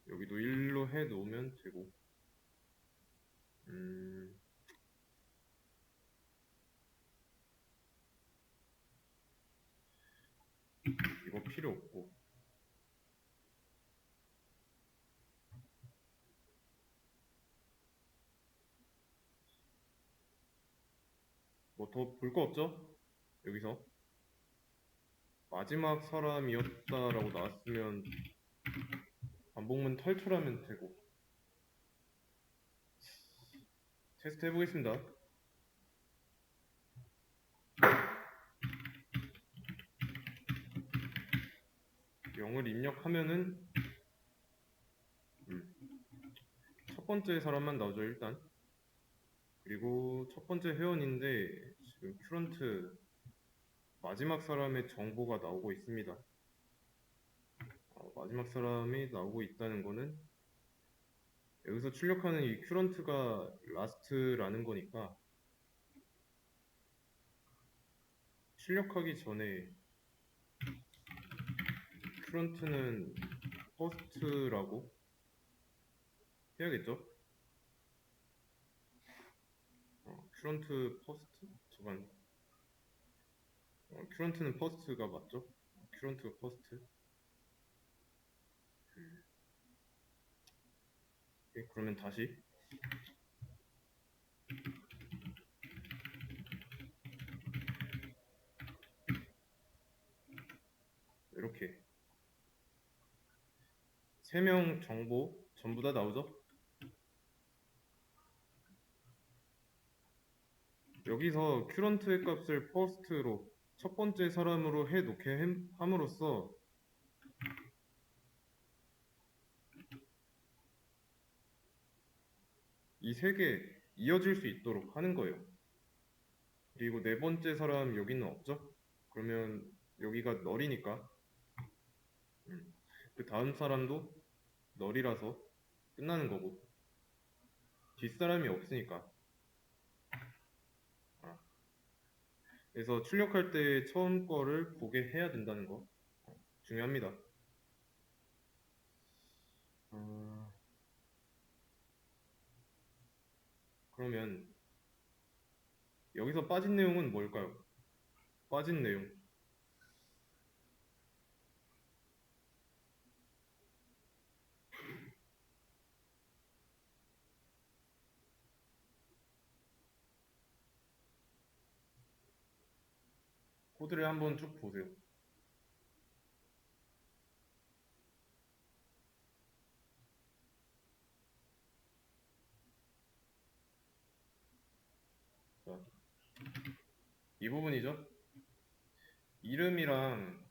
여기도 1로 해놓으면 되고, 음, 이거 필요 없고, 뭐 더 볼 거 없죠? 여기서 마지막 사람이었다라고 나왔으면 반복문 탈출하면 되고. 테스트 해보겠습니다. 0을 입력하면은 첫 번째 사람만 나오죠 일단. 그리고 첫 번째 회원인데 지금 큐런트 마지막 사람의 정보가 나오고 있습니다. 마지막 사람이 나오고 있다는 거는 여기서 출력하는 이 큐런트가 라스트라는 거니까 출력하기 전에 큐런트는 퍼스트라고 해야겠죠? 큐런트 퍼스트? 잠깐. 큐런트는 퍼스트가 맞죠? 큐런트가 퍼스트. 그러면 다시 이렇게 3명 정보 전부 다 나오죠? 여기서 큐런트의 값을 퍼스트로 첫 번째 사람으로 해놓게 함으로써 이 세 개 이어질 수 있도록 하는 거예요. 그리고 네 번째 사람 여기는 없죠? 그러면 여기가 널이니까 그 다음 사람도 널이라서 끝나는 거고, 뒷사람이 없으니까. 아, 그래서 출력할 때 처음 거를 보게 해야 된다는 거 중요합니다. 그러면 여기서 빠진 내용은 뭘까요? 빠진 내용. 코드를 한번 쭉 보세요. 자, 이 부분이죠. 이름이랑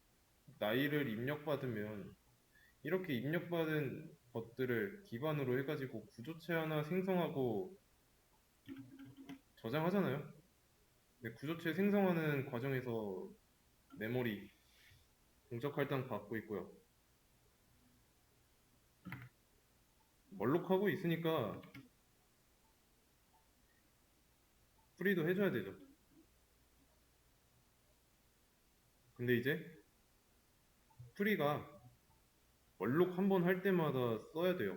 나이를 입력받으면 이렇게 입력받은 것들을 기반으로 해가지고 구조체 하나 생성하고 저장하잖아요. 근데 구조체 생성하는 과정에서 메모리 공적 할당 받고 있고요. 멀록하고 있으니까 프리도 해줘야 되죠. 근데 이제 프리가 멀록 한 번 할 때마다 써야 돼요.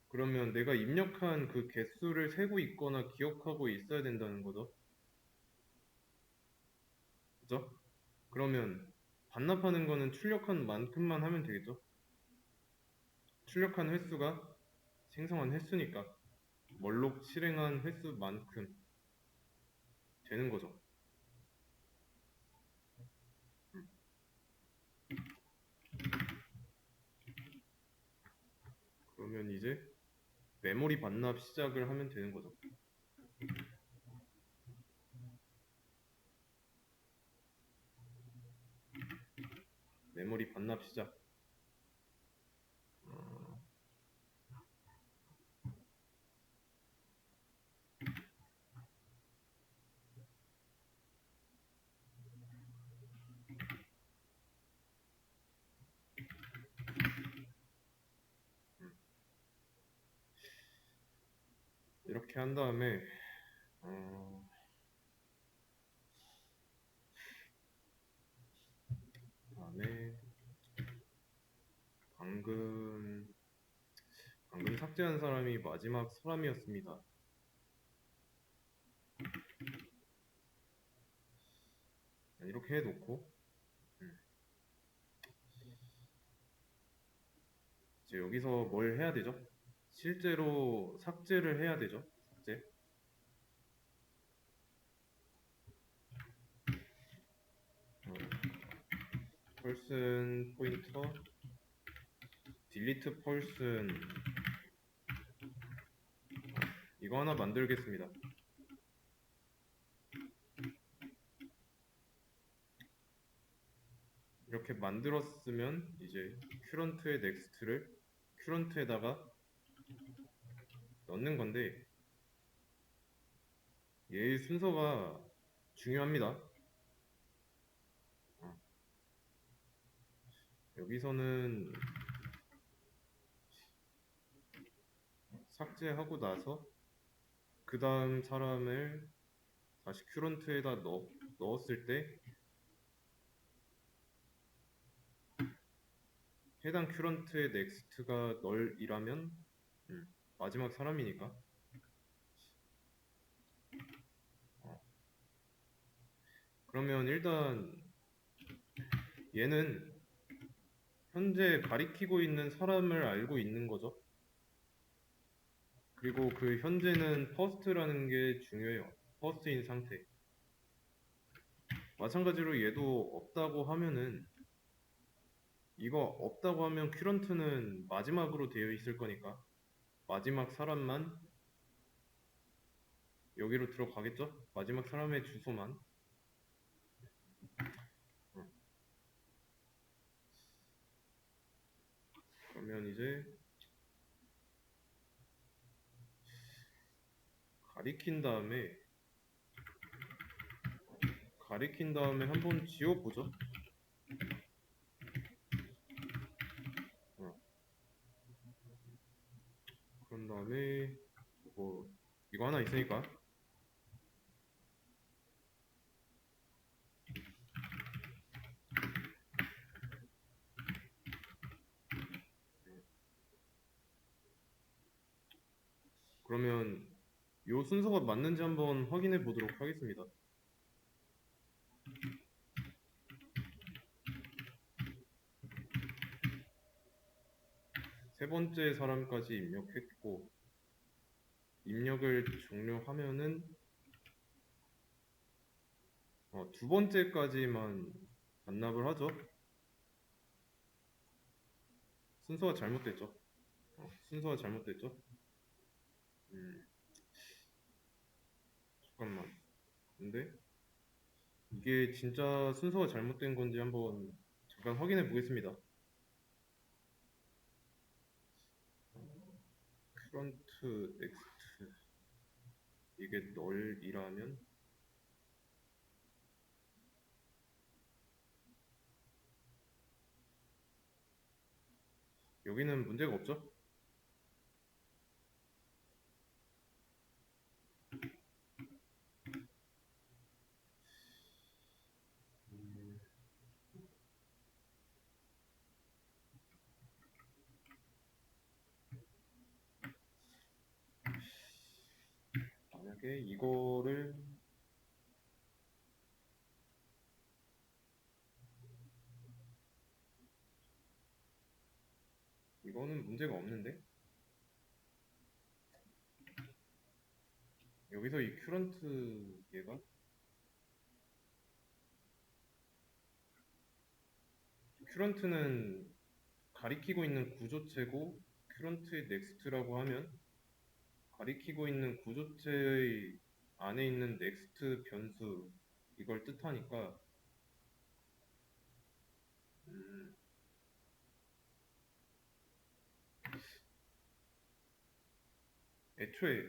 그러면 내가 입력한 그 개수를 세고 있거나 기억하고 있어야 된다는 거죠. 그죠? 그러면 반납하는 거는 출력한 만큼만 하면 되겠죠? 출력한 횟수가 생성한 횟수니까 멀록 실행한 횟수만큼 되는 거죠. 그러면 이제 메모리 반납 시작을 하면 되는 거죠. 메모리 반납 시작. 이렇게 한 다음에 다음에 방금 삭제한 사람이 마지막 사람이었습니다. 이렇게 해놓고 이제 여기서 뭘 해야 되죠? 실제로 삭제를 해야 되죠. 삭제. person 포인터 delete person 이거 하나 만들겠습니다. 이렇게 만들었으면 이제 current의 next를 current에다가 넣는 건데 얘의 순서가 중요합니다. 여기서는 삭제하고 나서 그 다음 사람을 다시 current에다 넣었을 때 해당 current의 next가 널이라면 마지막 사람이니까 그러면 일단 얘는 현재 가리키고 있는 사람을 알고 있는 거죠. 그리고 그 현재는 first라는 게 중요해요. first인 상태. 마찬가지로 얘도 없다고 하면은 이거 없다고 하면 current는 마지막으로 되어 있을 거니까 마지막 사람만 여기로 들어가겠죠? 마지막 사람의 주소만. 그러면 이제 가리킨 다음에 한번 지워보죠. 그런 다음에 이거 하나 있으니까 그러면 요 순서가 맞는지 한번 확인해 보도록 하겠습니다. 세 번째 사람까지 입력했고 입력을 종료하면은 두 번째까지만 반납을 하죠. 순서가 잘못됐죠. 순서가 잘못됐죠. 잠깐만. 근데 이게 진짜 순서가 잘못된 건지 한번 잠깐 확인해 보겠습니다. current next 이게 널이라면 여기는 문제가 없죠? 이게 이거를 이거는 문제가 없는데 여기서 이 큐런트 얘가 큐런트는 가리키고 있는 구조체고 큐런트의 넥스트라고 하면 가리키고 있는 구조체의 안에 있는 넥스트 변수 이걸 뜻하니까 음, 애초에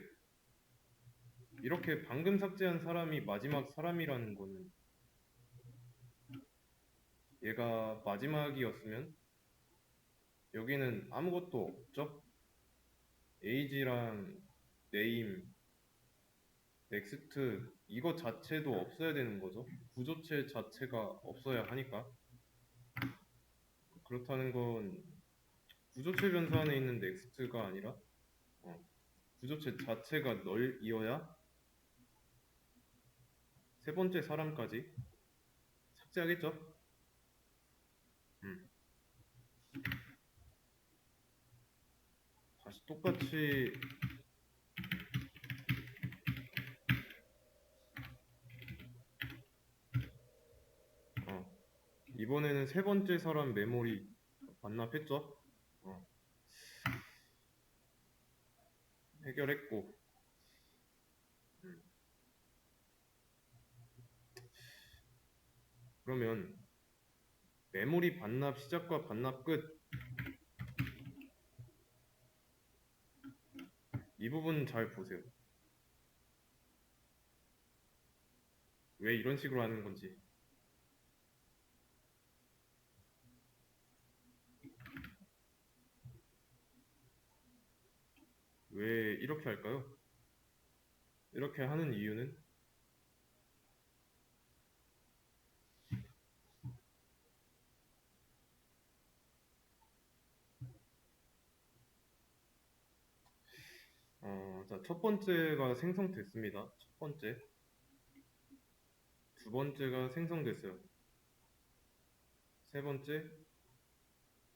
이렇게 방금 삭제한 사람이 마지막 사람이라는 거는 얘가 마지막이었으면 여기는 아무것도 없죠? 에이지랑 네임, 넥스트 이거 자체도 없어야 되는 거죠. 구조체 자체가 없어야 하니까. 그렇다는 건 구조체 변수 안에 있는 넥스트가 아니라 어, 구조체 자체가 널이어야 세 번째 사람까지 삭제하겠죠? 음. 다시 똑같이 어, 이번에는 세 번째 사람 메모리 반납했죠? 어, 해결했고 음. 그러면 메모리 반납 시작과 반납 끝 이 부분 잘 보세요. 왜 이런 식으로 하는 건지. 왜 이렇게 할까요? 이렇게 하는 이유는 자, 첫 번째가 생성됐습니다. 첫 번째. 두 번째가 생성됐어요. 세 번째,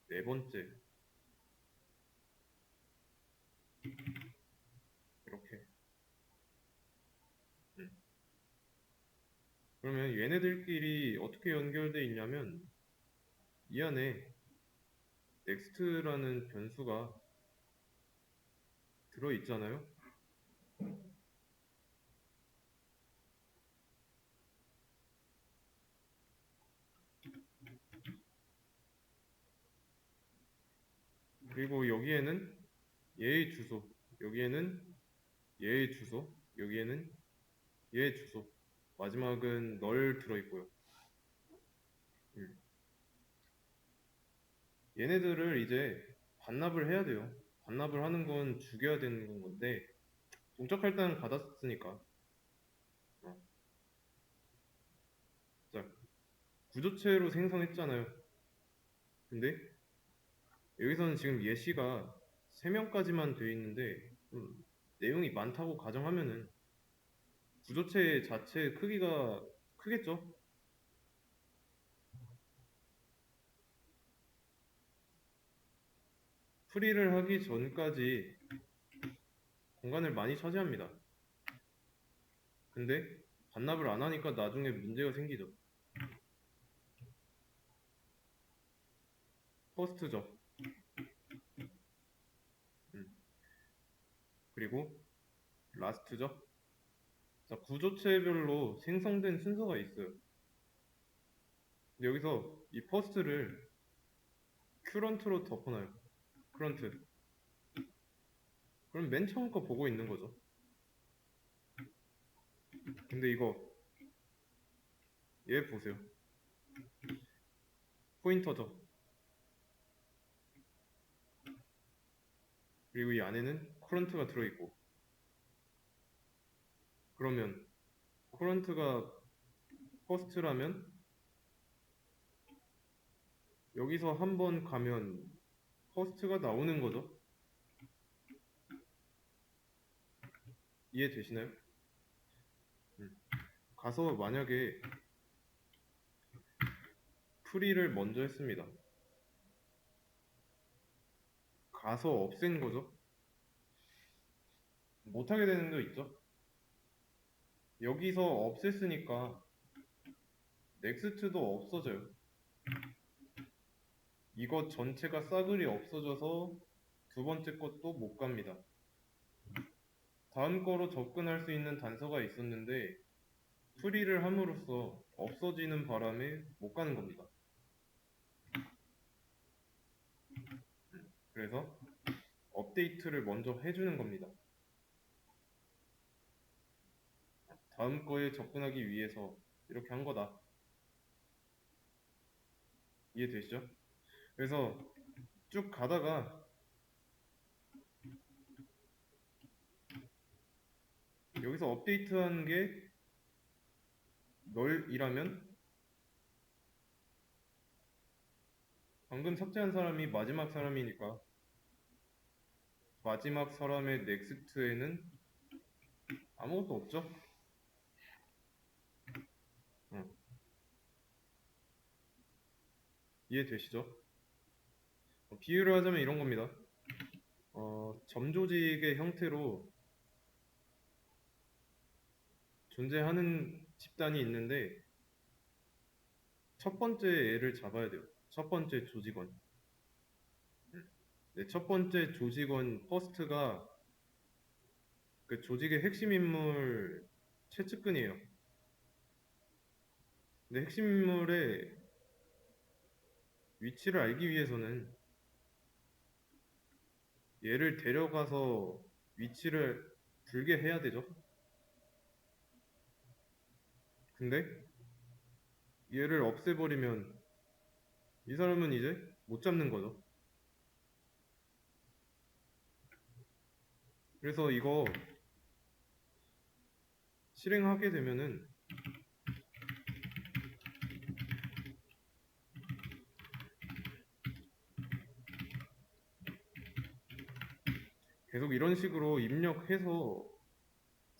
네 번째. 이렇게. 음. 그러면 얘네들끼리 어떻게 연결돼 있냐면 이 안에 next라는 변수가 들어 있잖아요. 그리고 여기에는 얘의 주소, 여기에는 얘의 주소, 여기에는 얘의 주소. 마지막은 널 들어있고요. 음. 얘네들을 이제 반납을 해야 돼요. 반납을 하는 건 죽여야 되는 건데 동작할 때는 받았으니까. 어. 자, 구조체로 생성했잖아요. 근데 여기서는 지금 예시가 3명까지만 되어 있는데 내용이 많다고 가정하면은 구조체 자체 크기가 크겠죠? 프리를 하기 전까지 공간을 많이 차지합니다. 근데 반납을 안 하니까 나중에 문제가 생기죠. 퍼스트죠. 음. 그리고 라스트죠. 자, 구조체별로 생성된 순서가 있어요. 근데 여기서 이 퍼스트를 큐런트로 덮어놔요. 큐런트. 그럼 맨 처음 거 보고 있는 거죠. 근데 이거 얘 보세요. 포인터죠. 그리고 이 안에는 커런트가 들어있고 그러면 커런트가 퍼스트라면 여기서 한번 가면 퍼스트가 나오는 거죠. 이해되시나요? 가서 만약에 프리를 먼저 했습니다. 가서 없앤 거죠. 못하게 되는 거 있죠. 여기서 없앴으니까 넥스트도 없어져요. 이것 전체가 싸그리 없어져서 두 번째 것도 못 갑니다. 다음 거로 접근할 수 있는 단서가 있었는데 프리를 함으로써 없어지는 바람에 못 가는 겁니다. 그래서 업데이트를 먼저 해주는 겁니다. 다음 거에 접근하기 위해서 이렇게 한 거다. 이해되시죠? 그래서 쭉 가다가 여기서 업데이트한 게 널이라면 방금 삭제한 사람이 마지막 사람이니까 마지막 사람의 넥스트에는 아무것도 없죠? 이해되시죠? 비유를 하자면 이런 겁니다. 점조직의 형태로 존재하는 집단이 있는데 첫 번째 애를 잡아야 돼요. 첫 번째 조직원. 네, 첫 번째 조직원 퍼스트가 그 조직의 핵심 인물 최측근이에요. 근데 핵심 인물의 위치를 알기 위해서는 얘를 데려가서 위치를 불게 해야 되죠. 근데 얘를 없애버리면 이 사람은 이제 못 잡는 거죠. 그래서 이거 실행하게 되면은 계속 이런 식으로 입력해서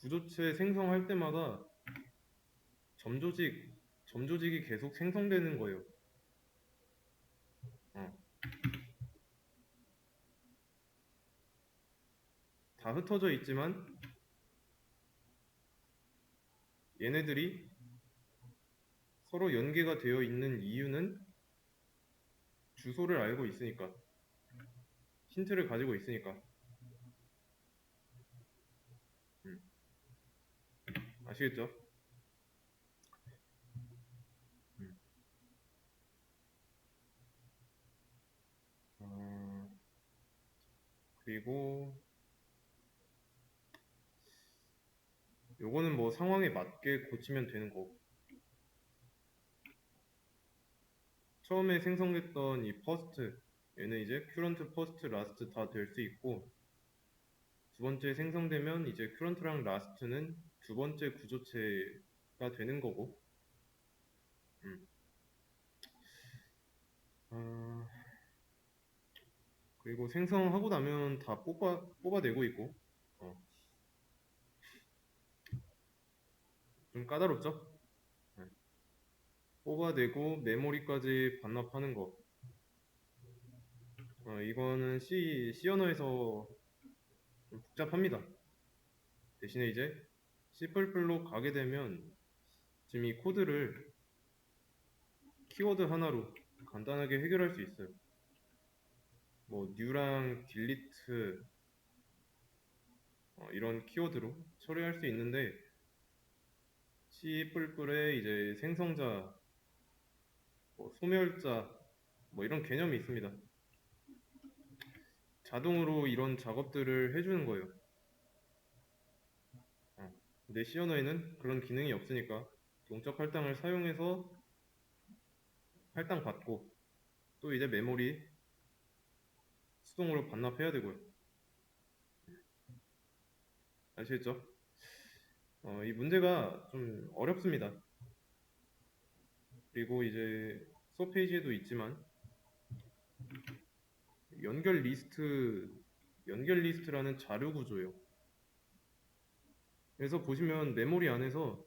구조체 생성할 때마다 점조직이 계속 생성되는 거예요. 어. 다 흩어져 있지만 얘네들이 서로 연계가 되어 있는 이유는 주소를 알고 있으니까, 힌트를 가지고 있으니까. 음, 아시겠죠? 음. 어, 그리고 요거는 뭐 상황에 맞게 고치면 되는 거고, 처음에 생성됐던 이 퍼스트 얘는 이제 큐런트, 퍼스트, 라스트 다 될 수 있고, 두 번째 생성되면 이제 큐런트랑 라스트는 두 번째 구조체가 되는 거고. 음. 어, 그리고 생성하고 나면 다 뽑아내고 있고. 어, 좀 까다롭죠? 네. 뽑아내고 메모리까지 반납하는 거. 이거는 C 언어에서 좀 복잡합니다. 대신에 이제 C++로 가게 되면 지금 이 코드를 키워드 하나로 간단하게 해결할 수 있어요. 뭐 new랑 delete 이런 키워드로 처리할 수 있는데 C++에 이제 생성자, 뭐 소멸자 뭐 이런 개념이 있습니다. 자동으로 이런 작업들을 해주는 거예요. 근데 C 언어에는 그런 기능이 없으니까 동적 할당을 사용해서 할당 받고 또 이제 메모리 수동으로 반납해야 되고요. 아시겠죠? 이 문제가 좀 어렵습니다. 그리고 이제 수업 페이지에도 있지만 연결 리스트라는 자료 구조예요. 그래서 보시면 메모리 안에서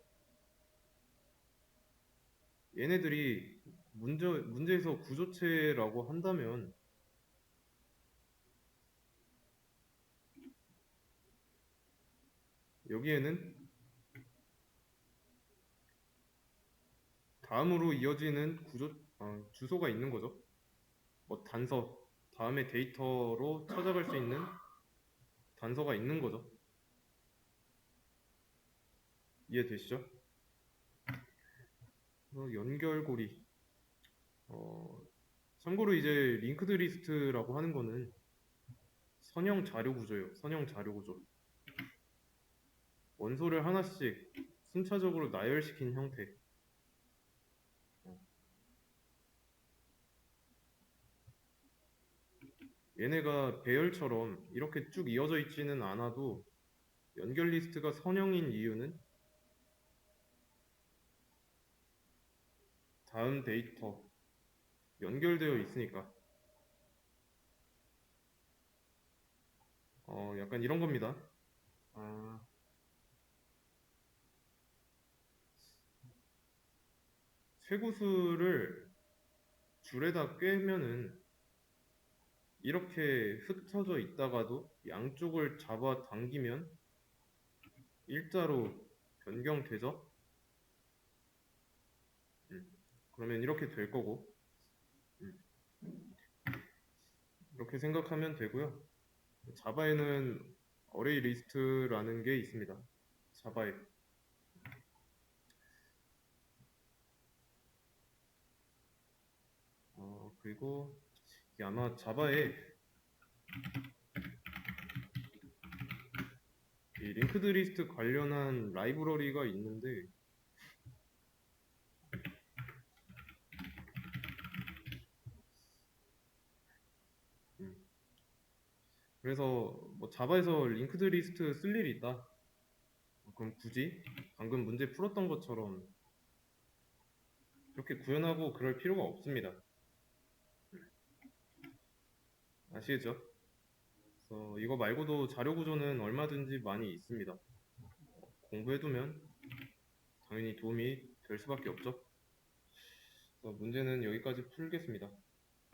얘네들이 문제에서 구조체라고 한다면 여기에는 다음으로 이어지는 주소가 있는 거죠. 뭐 단서, 다음에 데이터로 찾아갈 수 있는 단서가 있는 거죠. 이해되시죠? 연결고리. 어, 참고로 이제 링크드 리스트라고 하는 거는 선형 자료 구조예요. 선형 자료 구조. 원소를 하나씩 순차적으로 나열시킨 형태. 얘네가 배열처럼 이렇게 쭉 이어져 있지는 않아도 연결 리스트가 선형인 이유는 다음 데이터 연결되어 있으니까. 약간 이런 겁니다. 아, 쇠구슬을 줄에다 꿰면은 이렇게 흩어져 있다가도 양쪽을 잡아 당기면 일자로 변경되죠? 음, 그러면 이렇게 될 거고, 음, 이렇게 생각하면 되고요. 자바에는 어레이 리스트라는 게 있습니다. 자바에. 그리고 이게 아마 자바에 이 링크드 리스트 관련한 라이브러리가 있는데, 음, 그래서 뭐 자바에서 링크드 리스트 쓸 일이 있다. 그럼 굳이 방금 문제 풀었던 것처럼 그렇게 구현하고 그럴 필요가 없습니다. 아시겠죠? 그래서 이거 말고도 자료 구조는 얼마든지 많이 있습니다. 공부해두면 당연히 도움이 될 수밖에 없죠. 그래서 문제는 여기까지 풀겠습니다.